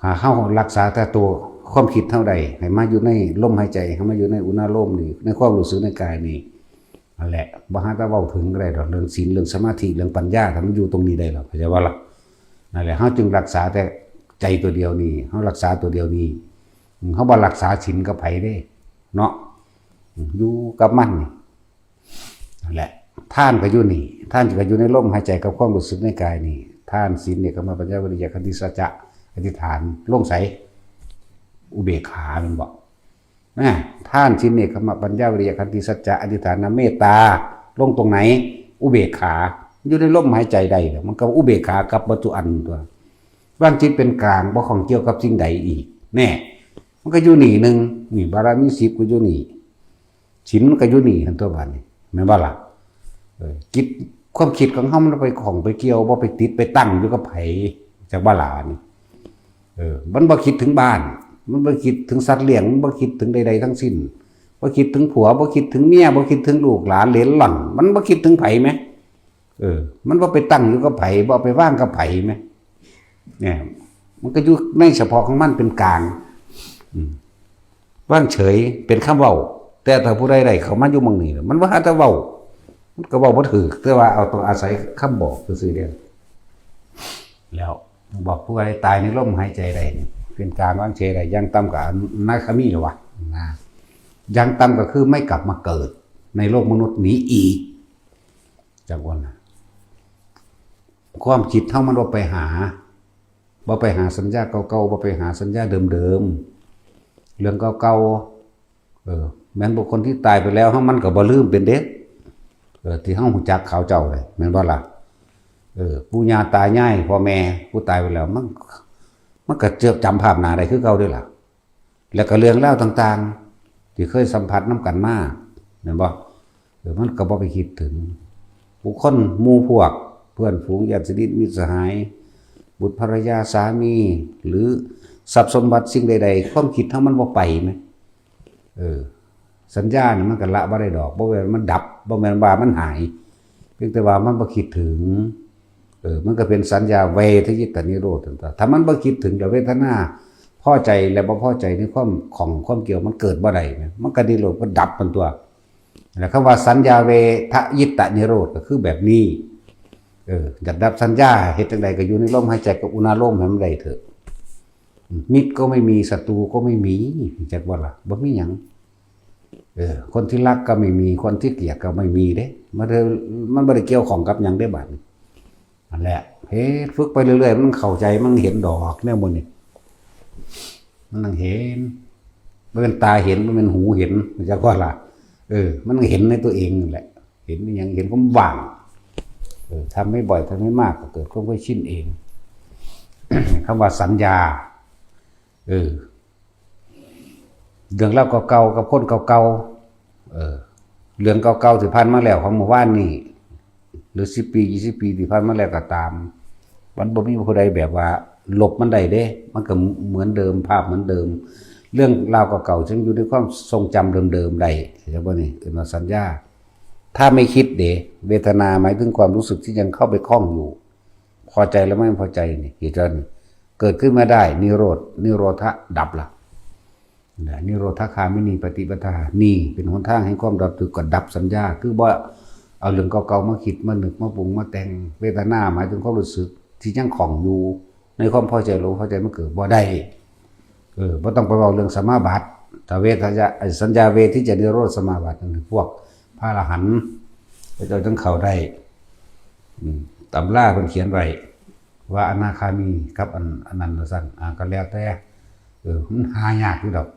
หาเข้ารักษาแต่ตัวความคิดเท่าใดให้มาอยู่ในลมหายใจให้มาอยู่ในอุณหภูมินี่ในความรู้สึกในกายนี่นั่นแหละบ่หาแต่เว้าถึงอะไรดอกเรื่องศีลเรื่องสมาธิเรื่องปัญญาถ้ามันอยู่ตรงนี้ได้หรอกเข้าใจว่าล่ะนั่นแหละเฮาจึงรักษาแต่ใจตัวเดียวนี่เฮารักษาตัวเดียวนี่เฮาบ่รักษาศีลกับไผเด้เนาะอยู่กับมันนี่นั่นแหละท่านก็อยู่นี่ท่านก็อยู่ในลมหายใจกับความรู้สึกในกายนี่ท่านศีลเนี่ยก็มาปัญญาวิริยะขันติสัจจะอธิษฐานลงใสอุเบกขามันบอกนะท่านศีลเนี่ยก็มาปัญญาวิริยะขันติสัจจะอธิษฐานเมตตาลงตรงไหนอุเบกขาอยู่ในลมหายใจใดมันก็อุเบกขากับวัตถุอันตัวร่างจิตเป็นกลางบ่ของเกี่ยวกับสิ่งใดอีกแน่มันก็อยู่นี่นึงนี่บารมี10ก็อยู่นี่ศีลมันก็อยู่นี่ทั้งตัวบัดนี่แม่นบ่ล่ะจิตความคิดของเฮามันไปของไปเกี่ยวบ่ไปติดไปตั้งอยู่กับไผจากบ้าหลานี่มันบ่คิดถึงบ้านมันบ่คิดถึงสัตว์เลี้ยงมันบ่คิดถึงใดๆทั้งสิ้นบ่คิดถึงผัวบ่คิดถึงเมียบ่คิดถึงลูกหลานเหลนหล่อนมันบ่คิดถึงไผมั้ยมันบ่ไปตั้งอยู่กับไผบ่ไปว่างกับไผมั้ยเนี่ยมันก็อยู่ในเฉพาะของมันเป็นกลางว่างเฉยเป็นคำเว้าแต่ถ้าผู้ใดๆเข้ามาอยู่หม้องนี้มันว่าแต่เว้ามันก็บอกว่าถือแต่ว่าเอาต้องอาศัยคำบอกซื่อๆเดียวแล้วบอกผู้ใดตายในลมหายใจใดเป็นการว่างเฉยใดยังต่ำกับนาคามีหรอวะนะยังต่ำก็คือไม่กลับมาเกิดในโลกมนุษย์นี้อีกจากวันนะความคิดเท่ามันว่าไปหาสัญญาเก่าๆว่าไปหาสัญญาเดิมๆเรื่องเก่าๆแม้นบุคคลที่ตายไปแล้วมันก็บ่ลืมเป็นเด็กที่เฮาฮู้จักเขาเจ้าเลยแม่นบ่ล่ะปู่ย่าตายายพ่อแม่ผู้ตายไปแล้วมันก็จำภาพหน้าได้คือเก่าด้วยล่ะแล้วก็เรื่องเล่าต่างๆที่เคยสัมผัสนำกันมาแม่นบ่มันก็บ่ไปคิดถึงบุคคลหมู่พวกเพื่อนฝูงญาติสนิทมิตรสหายบุตรภรรยาสามีหรือทรัพย์สมบัติสิ่งใดๆความคิดทั้งมันบ่ไปมั้ยสัญญาเนี่ยมันก็ละบ่ได้ดอกบ่แม่นมันดับบ่แม่นว่ามันหายเพียงแต่ว่ามันบ่คิดถึงมันก็เป็นสัญญาเวทยิตนิโรธต่างๆถ้ามันบ่คิดถึงแล้วเวทนาพอใจและบ่พอใจในความเกี่ยวมันเกิดบ่ได้มันก็นิโรธก็ดับมันตัวแล้วคำว่าสัญญาเวทยิตนิโรธก็คือแบบนี้อยากดับสัญญาเฮ็ดจังได๋ก็อยู่ในลมหายใจกับอุณาโลมให้มันได้เถอะมิตรก็ไม่มีศัตรูก็ไม่มีจักว่าล่ะบ่มีหยังคนที่รักก็ไม่มีคนที่เกลียดก็ไม่มีเด้มันบ่ได้เกี่ยวข้องกับหยังได้บัดนั่นแหละฝึกไปเรื่อยๆมันเข้าใจมันเห็นดอกแนวบนนี่มันนั่งเห็นบ่เป็นตาเห็นบ่เป็นหูเห็นจักว่าล่ะมันเห็นในตัวเองนั่นแหละเห็นอย่างเห็นความว่างทำไม่บ่อยทำไม่มากก็เกิดความเคยชินเอง คำว่าสัญญาเรื่องเล่าเก่าๆกับคนเก่าๆเรื่องเก่าๆที่ผ่านมาแล้วของเมื่อวานนี่หรือ10 ปี20 ปีที่ผ่านมาแล้วก็ตามมันบ่มีผู้ใดแบบว่าหลบมันได้เด้มันก็เหมือนเดิมภาพเหมือนเดิม เรื่องราวเก่าๆจึงอยู่ในความทรงจำเดิมๆได้ใช่ป่ะนี่เป็นสัญญาถ้าไม่คิดเวทนาหมายถึงความรู้สึกที่ยังเข้าไปคล้องอยู่พอใจแล้วไม่พอใจนี่เหตุการณ์เกิดขึ้นมาได้นิโรธะดับละนิโรธคามินีปฏิปทานี่เป็นหนทางให้ความดับทุกข์ก็ดับสัญญาคือว่าเอาเรื่องเก่าๆมาคิดมานึกมาปรุงมาแต่งเวทนาหมายถึงความรู้สึกที่ยังคล้องอยู่ในความพอใจหลงพอใจมันเกิดบ่ได้บ่ต้องไปเอาเรื่องสมาบัติถ้าเวทนาสัญญาเวทที่จะนิโรธสมาบัตินั่นพวกพระอรหันต์เราต้องเข้าได้ตำราเพิ่นเขียนไว้ว่าอนาคามีกับอันนั้นสั่นก็แล้วแต่มันหายากอยู่ดอก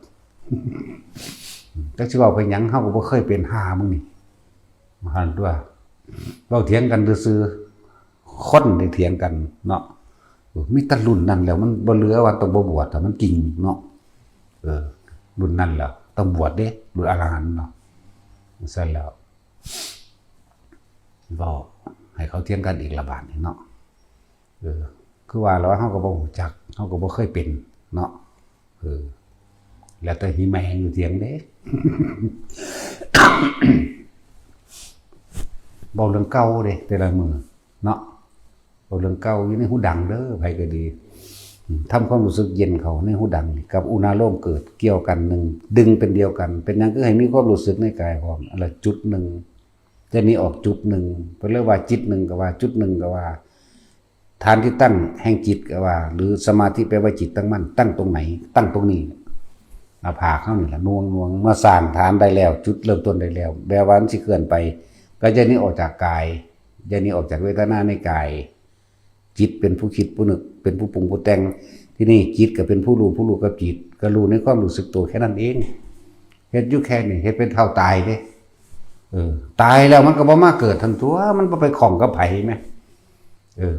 แต่สิเว้าไปหยังเฮาก็บ่เคยเป็นหามึงนี่มาหันตัวเว้าเถียงกันซื่อๆคนได้เถียงกันเนาะมีแต่รุ่นนั้นแล้วมันบ่เหลือว่าต้องบ่บวชถ้ามันจริงเนาะรุ่นนั้นแล้วต้องบวชเด้รุ่นอรหันต์เนาะซั่นแล้วเว้าให้เขาเถียงกันอีกละบาดนี่เนาะคือว่าแล้วเฮาก็บ่รู้จักเฮาก็บ่เคยเป็นเนาะแล้วแต่หิแมงอยู่เถียงเด้ บอกเรื่องเก่าเด้แต่ละมื้อเนาะบอกเรื่องเก่าอยู่ในหูดังเด้อไผก็ดีทำความรู้สึกเย็นเขาในหูดังกับอุณาโลมเกิดเกี่ยวกันหนึ่งดึงเป็นเดียวกันเป็นหยังคือให้มีความรู้สึกในกายพร้อมอะไรจุดหนึ่งจะนี้ออกจุดหนึ่งเพิ่นเรียกว่าจิตหนึ่งก็ว่าจุดหนึ่งก็ว่าฐานที่ตั้งแห่งจิตก็ว่าหรือสมาธิแปลว่าจิตตั้งมั่นตั้งตรงไหนตั้งตรงนี้อาภาเข้านี่แหละนวงเมื่อสร้างฐานได้แล้วจุดเริ่มต้นได้แล้วแปลว่ามันสิเคลื่อนไปก็จะนี้ออกจากกายจะนี้ออกจากเวทนาในกายจิตเป็นผู้คิดผู้นึกเป็นผู้ปรุงผู้แต่งที่นี่จิตก็เป็นผู้รู้กับจิตก็รู้ในความรู้สึกตัวแค่นั้นเองเฮ็ดอยู่แค่นี้เฮ็ดเป็นเท่าตายเด้ตายแล้วมันก็บ่มาเกิดทันตัวมันบ่ไปของกับไผแม่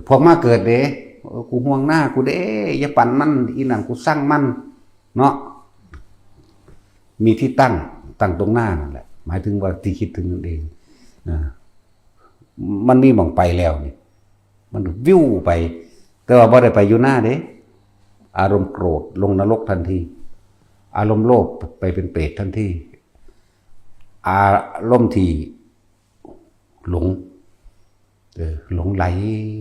พวกมาเกิดเด้กูห่วงหน้ากูเด้อย่าปั่นมันอีหนังกูสร้างมันเนาะมีที่ตั้งตรงหน้านั่นแหละหมายถึงว่าที่คิดถึงนั่นเองมันมีหม่องไปแล้วนี่มันวิวไปแต่ว่าบ่ได้ไปอยู่หน้าเด้อารมณ์โกรธลงนรกทันทีอารมณ์โลภไปเป็นเปรตทันทีอารมณ์ที่หลงไหล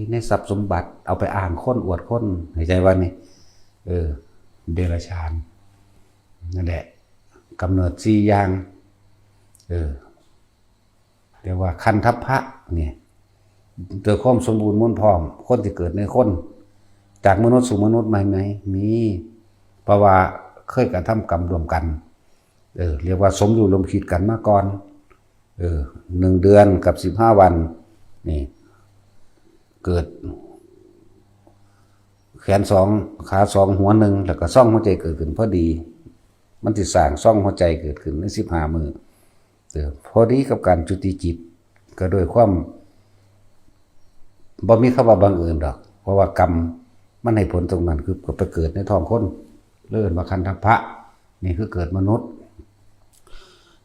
ในทรัพย์สมบัติเอาไปอ้างคนอวดคนหายใจว่านี่เดรัจฉานนั่นแหละกำเนิด4อย่างเรียกว่าคันทัพพะเนี่ยเจอความสมบูรณ์ม้วนพร้อมคนที่เกิดในคนจากมนุษย์สู่มนุษย์ไหมมีเพราะว่าเคยกระทำกรรมรวมกันเรียกว่าสมอยู่ลมคิดกันมาก่อน1 เดือนกับ15 วันนี่เกิดแขน2ขา2หัว1แล้วก็ซ่องหัวใจเกิดขึ้นพอดีมันสิสร้างซ่องหัวใจเกิดขึ้นใน15 มื้อพอดีกับการจุติจิตก็โดยความบ่มีคำว่าบังเอิญดอกเพราะว่ากรรมมันให้ผลตรงนั้นคือไปเกิดในท้องคนเลื่อนมาคันทัพพะนี่คือเกิดมนุษย์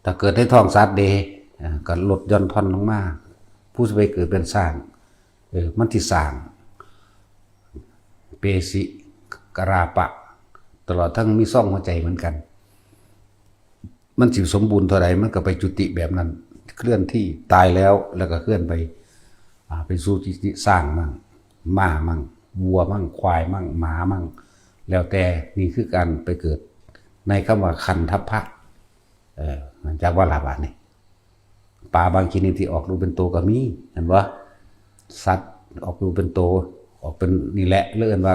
ถ้าเกิดในท้องสัตว์ก็ลดย่อนทอนลงมาผู้จะไปเกิดเป็นสร้างมันที่สร้างเปสิกราปะตลอดทั้งมีซ่องหัวใจเหมือนกันมันสิสมบูรณ์เท่าใดมันก็ไปจุติแบบนั้นเคลื่อนที่ตายแล้วก็เคลื่อนไปสู่จิตสร้างมั่งม้ามั่งวัวมั่งควายมั่งหมามั่งแล้วแต่นี่คือการไปเกิดในคำว่าคันทัพพะมันจากว่าลาบานี่ปลาบางชนิดที่ออกรูปเป็นโตก็มีเห็นว่าสัตว์ออกรูปเป็นโตออกเป็นนี่แหละเลื่อนว่า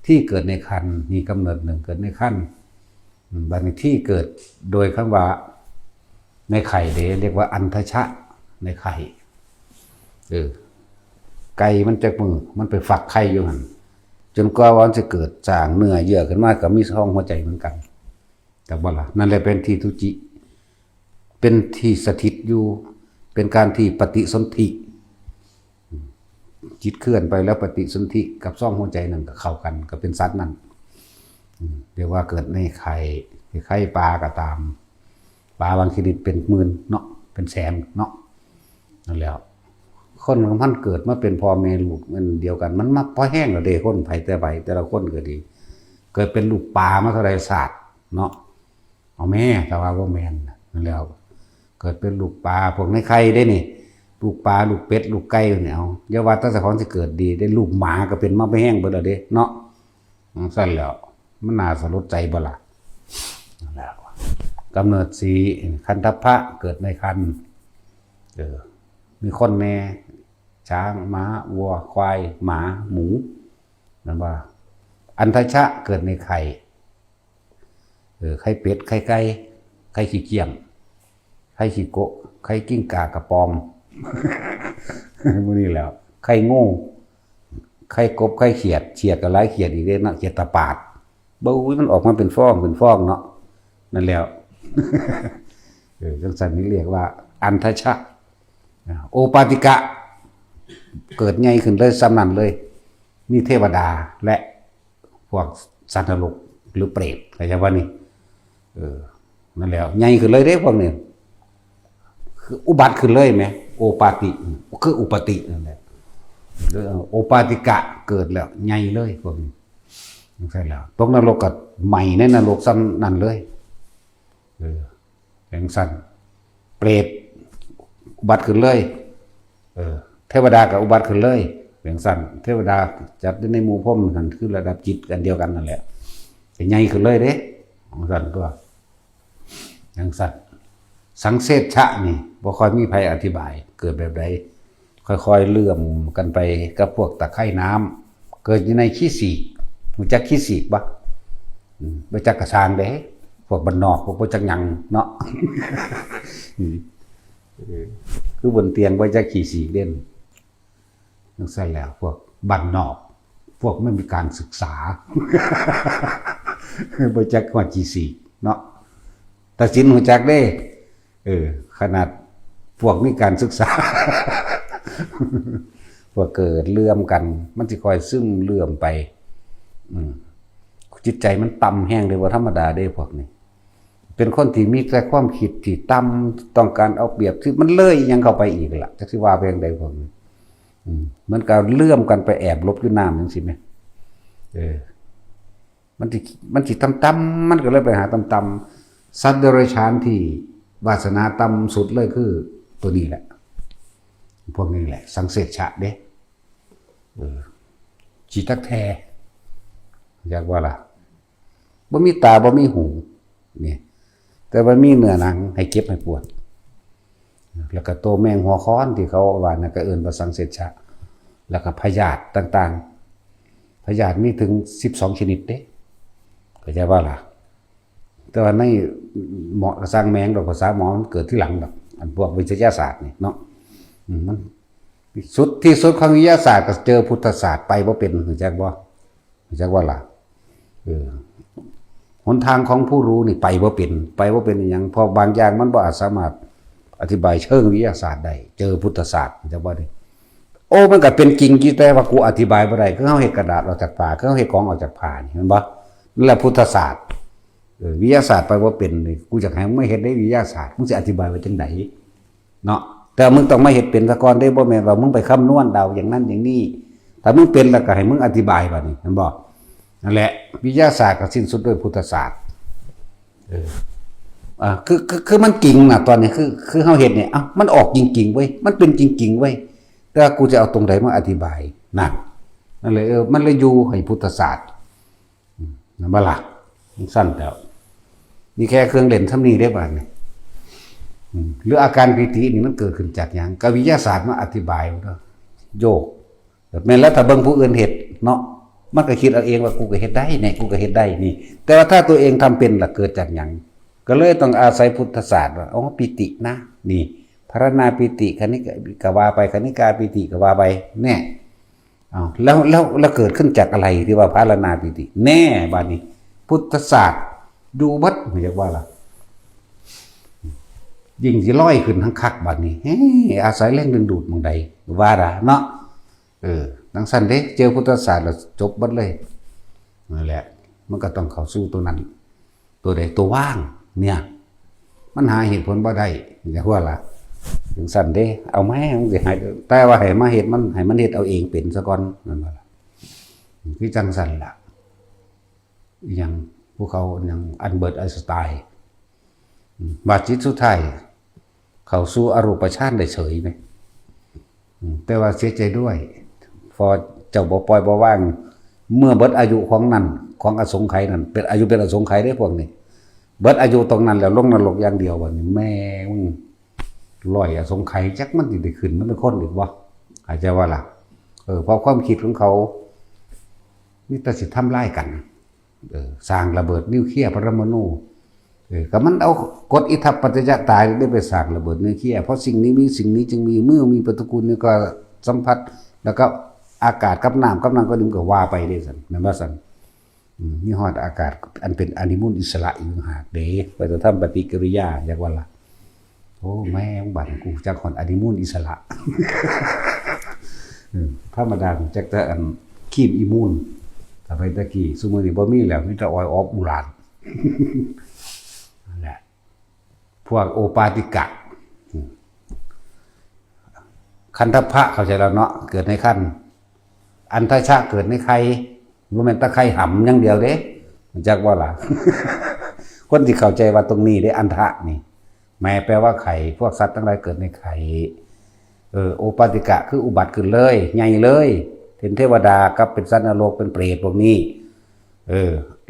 ที่เกิดในคันมีกำเนิดหนึ่งเกิดในคันบางที่เกิดโดยคำว่าในไข่เรียกว่าอันทชะในไข่ไก่มันจากมือมันไปฝักไข่อยู่หันจนกว่าวันจะเกิดจางเนื้อเยื่อขึ้นมากับมีช่องหัวใจเหมือนกันแต่ว่าล่ะนั่นแหละเป็นที่ทุจิเป็นที่สถิตอยู่เป็นการที่ปฏิสนธิจิตเคลื่อนไปแล้วปฏิสนธิกับช่องหัวใจนั่นก็เข้ากันก็เป็นสัตว์นั่นเรียกว่าเกิดในไข่ปลาก็ตามปลาบางชนิดเป็นหมื่นเนาะเป็นแสนเนาะนั่นแล้วคนของมันเกิดมาเป็นพ่อแม่ลูกมันเดียวกันมันมาพอแห้งแล้วเด้คนไผแต่ละคนก็ดีเกิดเป็นลูกปลามาเท่าไรศาสตร์ เนาะเอาแม่แต่ว่าบ่แม่นนั่นแล้วเกิดเป็นลูกปลาพวกในไข่ได้นี่ลูกปลาลูกเป็ดลูกไก่เนี่ยเอาอย่าว่าแต่เจ้าของสิเกิดดีได้ลูกหมาก็เป็นมาไปแห้งเบิดแล้วเด้เนาะซั่นแล้วมันน่าสลดใจบ่ล่ะนั่นแล้วกำเนิดสีคันทัพพระเกิดในคันมีคนแน่ช้างม้าวัวควายหมาหมูนั่นว่าอันทชะเกิดในไข่ไข่เป็ดไข่ไก่ไข่ขี้เกียมไข่ขี้โกะไข่กิ้งก่ากระปอมมื้อนี้แล้วไข่โง่ไข่กบไข่เขียดก็หลายเขียดอีกเด้เนาะเขียดตาปาดบ่อุ้ยมันออกมาเป็นฟองเนาะนั่นแล้วจังซั่นนี่เรียกว่าอันทชะโอปาติกะเกิดใหญ่ขึ้นเลยซ้ำนั้นเลยนี่เทวดาและพวกสัตว์นรกหรือเปรตเข้าใจว่านี่นั่นแล้วใหญ่ขึ้นเลยเด้พวกนี้คืออุบัติขึ้นเลยไหมโอปาติคืออุปตินั่นแหละโอปาติกะเกิดแล้วใหญ่เลยพวกนี้ใช่แล้วตกนรกก็ใหม่ในนรกซ้ำนั่นเลยอย่างสั้นเปรตอุบัติขึ้นเลยเทวดากับอุบัติขึ้นเลยอย่างสั้นเทวดาจัดในหมู่พรหมนั่นคือระดับจิตกันเดียวกันนั่นแหละแต่ใหญ่ขึ้นเลยเด้ของสั้นตัวอย่างสั้นสังเสชชะนี่บ่ค่อยมีใครอธิบายเกิดแบบใดค่อยๆเลื่อมกันไปกับพวกตะไคร่น้ำเกิดอยู่ในขี้สีกรู้จักขี้สีกบ่บ่จักกระซางเด้พวกบ้านนอกพวกบ่จักหยังเนาะคือบนเตียงบ่จักขี้สีกเด่นจังซั่นแล้วพวกบ้านนอกพวกไม่มีการศึกษาบ่จักฮอดขี้สีกเนาะตัดสินรู้จักเด้ขนาดพวกมีการศึกษาพวกเกิดเลื่อมกันมันสิคอยซึมเลื่อมไปจิตใจมันต่ำแห้งเลยว่าธรรมดาได้พวกนี้เป็นคนที่มีแต่ความคิดที่ต่ำต้องการเอาเปรียบที่มันเลยยังเข้าไปอีกล่ะจักสิว่าเพียงใดพวกนี้มันก็เลื่อมกันไปแอบลบอยู่น้ำจังซี่แม่มันสิต่ำๆมันก็เลยไปหาต่ำๆสัตว์เดรัจฉานที่วาสนาต่ำสุดเลยคือตัวนี้แหละพวกนี้แหละสังเสชชะเด้จิตักแทอยากว่าล่ะบ่มีตาบ่มีหูนี่แต่ว่ามีเนื้อหนังให้เก็บให้ปวดแล้วก็โตแมงหัวค้อนที่เขาว่านั่นก็เอิ้นว่าสังเสชชะแล้วก็พยาธิต่างๆพยาธิมีถึง12ชนิดเด้เข้าใจว่าล่ะแต่ว่าในหมอสร้างแมงดอกภาษาหมอมันเกิดที่หลังดอกอันพวกวิทยาศาสตร์นี่เนาะมันสุดที่สุดของวิทยาศาสตร์ก็เจอพุทธศาสตร์ไปบ่เป็นรู้จักบ่รู้จักว่าล่ะหนทางของผู้รู้นี่ไปบ่เป็นหยังเพราะบางอย่างมันบ่อาจสามารถอธิบายเชิงวิทยาศาสตร์ได้เจอพุทธศาสตร์จักบ่ได้โอ้มันก็เป็นจริงอยู่แต่ว่ากูอธิบายบ่ได้คือเฮาเฮ็ดกระดาษออกจากผ้าคือเฮาเฮ็ดของออกจากผ้านี่เห็นบ่นั่นแหละพุทธศาสตร์วิทยาศาสตร์ไปบ่เป็นเลยกูอยากให้มึงไม่เฮ็ดได้วิทยาศาสตร์มึงสิอธิบายไว้จังได๋เนาะแต่มึงต้องมาเฮ็ดเป็นซะก่อนได้บ่แม่นว่ามึงไปคำนวณเดาอย่างนั้นอย่างนี้ถ้ามึงเป็นแล้วก็ให้มึงอธิบายบัดนี้เห็นบ่นั่นแหละวิทยาศาสตร์ก็สิ้นสุดด้วยพุทธศาสตร์คือมันจริงน่ะตอนนี้คือเฮาเฮ็ดเนี่ยมันออกจริงๆเว้ยมันเป็นจริงๆเว้ยแต่กูจะเอาตรงไหนมาอธิบายนั่นเลยมันเลยอยู่ให้พุทธศาสตร์นั่นบ่ล่ะมันสั้นแล้วมีแค่เครื่องเล่นทำนี้ได้บาดนี้หรืออาการปิตินี่มันเกิดขึ้นจากหยังก็วิทยาศาสตร์มาอธิบายเด้อโยกแม่นแล้วถ้าเบิ่งผู้อื่นเฮ็ดเนาะมันก็คิดเอาเองว่ากูก็เฮ็ดได้เนี่ยกูก็เฮ็ดได้นี่แต่ว่าถ้าตัวเองทำเป็นล่ะเกิดจากหยังก็เลยต้องอาศัยพุทธศาสตร์ว่าอ๋อปิตินะนี่พารณาปิติคณิกะว่าไปคณิกาปิติก็ว่าไปแน่แล้วเกิดขึ้นจากอะไรที่ว่าพารณาปิติแน่บัดนี้พุทธศาสตร์ดูบัดเรียกว่าล่ะยิ่งสิลอยขึ้นทั้งคักบัดนี้อาศัยแรงดึงดูดหม่องใดว่าล่ะเนาะดังสั้นเด้เจอพุทธศาสตร์แล้วจบบัดเลยนั่นแหละมันก็ต้องเข้าสู่ตัวนั้นตัวใดตัวว่างเนี่ยมันหาเหตุผลบ่ได้อย่าว่าล่ะดังสั้นเด้เอามาให้มันสิหายแต่ว่าให้มาเฮ็ดมันให้มันเฮ็ดเอาเองเป็นซะก่อนนั่นว่าล่ะคือจังสั้นล่ะอย่าง พวกเขาอย่างอันเบิร์ตไอน์สไตน์บาดจิตสุดท้ายเขาสู้อรูปฌานได้เฉยไหมแต่ว่าเสียใจด้วยพอเจ้าบ่ปล่อยบ่ว่างเมื่อเบิดอายุของนั้นของอสงไขยนั้นเป็นอายุเป็นอสงไขยได้พวกนี้เบิดอายุตรงนั้นแล้วลงนรกอย่างเดียววันนี้แม่มึงลอยอสงไขยจักมันสิได้ขึ้นมันเป็นคนอีกบ่อาจจะว่าล่ะเพราะความคิดของเขานี่แต่สิทำลายกันสร้างระเบิดนิวเคลียร์ปรมาณูก็มันเอากฎอิทัปปัจจยตายได้ไปสร้างระเบิดนิวเคลียร์เพราะสิ่งนี้มีสิ่งนี้จึงมีเมื่อมีปฏิกูลนี่ก็สัมผัสแล้วก็อากาศกับน้ำก็ดึงก็ว่าไปได้สั่นแม่นบ่สั่นมีฮอดอากาศอันเป็นอนิมุลอิสระอีกหากเด้ไปจะทำปฏิกิริยาอย่างว่าล่ะโอ้แม่งบัดกูจักฮอดอนิมุลอิสระธรรมดาจักแต่อันคีบอิมูลสมัยตะกี้ซุมื้อนี้บ่มีแล้วมีแต่ออยออฟอุรานนั่นแหละพวกโอปาติกะคันธพะเข้าใจแล้วเนาะเกิดในคันอันทชะเกิดในไข่บ่แม่นตะไคร่หำอย่างเดียวเด้มันจักว่าล่ะ คนที่เข้าใจว่าตรงนี้ได้อันทะนี่แม่แปลว่าไข่พวกสัตว์ทั้งหลายเกิดในไข่โอปาติกะคืออุบัติขึ้นเลยใหญ่เลยเป็นเทวดากับเป็นสัตว์นรกเป็นเปรตพวกนี้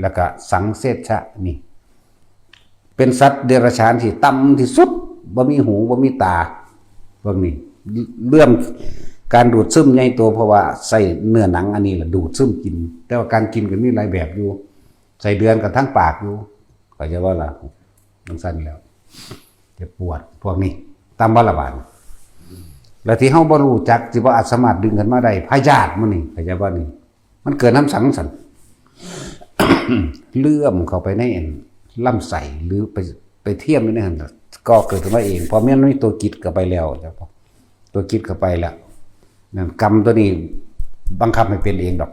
แล้วก็สังเสชะนี่เป็นสัตว์เดรัจฉานที่ต่ำที่สุดบ่มีหูบ่มีตาพวกนี้เรื่องการดูดซึมใหญ่ตัวเพราะว่าใส่เนื้อหนังอันนี้แหละดูดซึมกินแต่ว่าการกินก็มีหลายแบบอยู่ใส่เดือนกับทั้งปากอยู่ก็จะว่าล่ะมันสั้นแล้วจะปวดพวกนี้ตามบาลบานแล้วที่เฮาบ่รู้จักสิบ่อาจสามารถดึงกันมาได้พยาธิมื้อนี้ก็จะว่านี่มันเกิดน้ำสังสั่น เลื่อมเข้าไปในลำไส้หรือไปเทียมนี่นั่นก็เกิดขึ้นมาเองพอแม่นมีตัวกิจเข้าไปแล้วจ้ะตัวกิจเข้าไปแล้วนั่นกรรมตัวนี้บังคับให้เป็นเองดอก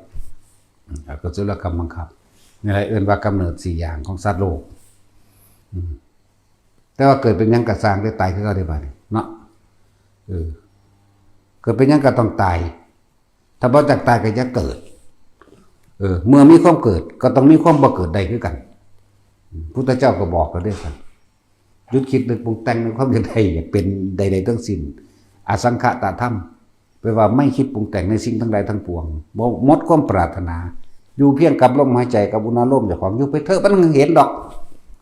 ก็คือกรรมบังคับนี่แหละเอิ้นว่ากำเนิด4อย่างของสัตว์โลกแต่ว่าเกิดเป็นหยังก็สร้างได้ตายคือเขาได้บัดนี้เนาะเกิดเป็นหยังก็ต้องตายถ้าบ่จากตายก็จะเกิดเมื่อมีความเกิดก็ต้องมีความบ่เกิดได้คือกันพุทธเจ้าก็บอกแล้วด้วยกันหยุดคิดนึกปรุงแต่งในความเป็นใดอยากเป็นใดๆทั้งสิ้นอสังขตธรรมแปลว่าไม่คิดปรุงแต่งในสิ่งทั้งหลายทั้งปวงบ่หมดความปรารถนาอยู่เพียงกับลมหายใจกับอุณหภูมิเจ้าของอยู่ไปเถอะมันเห็นดอก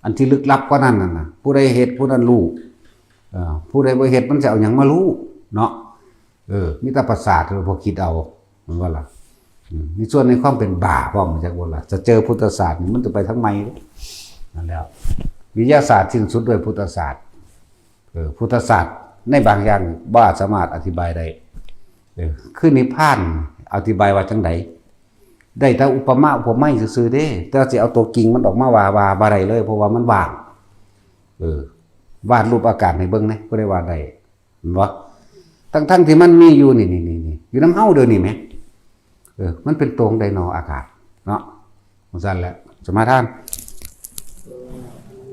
อันที่ลึกลับกว่านั้นน่ะผู้ใดเฮ็ดผู้นั้นรู้ผู้ใดบ่เฮ็ดมันจะเอาหยังมารู้เนาะมีแต่ประสาทพอคิดเอามันว่าล่ะมีส่วนในความเป็นบ้าพร้อมมาจากว่าล่ะจะเจอพุทธศาสตร์มันจะไปทั้งไม้นั่นแล้ววิทยาศาสตร์สิ้นสุดด้วยพุทธศาสตร์พุทธศาสตร์ในบางอย่างบ่สามารถอธิบายได้คือนิพพานอธิบายว่าจังไดได้แต่อุปมาอุปไมยซื่อๆเด้แต่สิเอาตัวจริงมันออกมาว่าบ่ได้เลยเพราะว่ามันว่างวาดรูปอากาศให้เบิ่งนะบ่ได้วาดได้เห็นบ่ทั้งที่มันมีอยู่นี่อยู่นำเฮาเด้อนี่แหมมันเป็นตรงไดโนอากาศเนาะมันซั่นแหละสมาทาน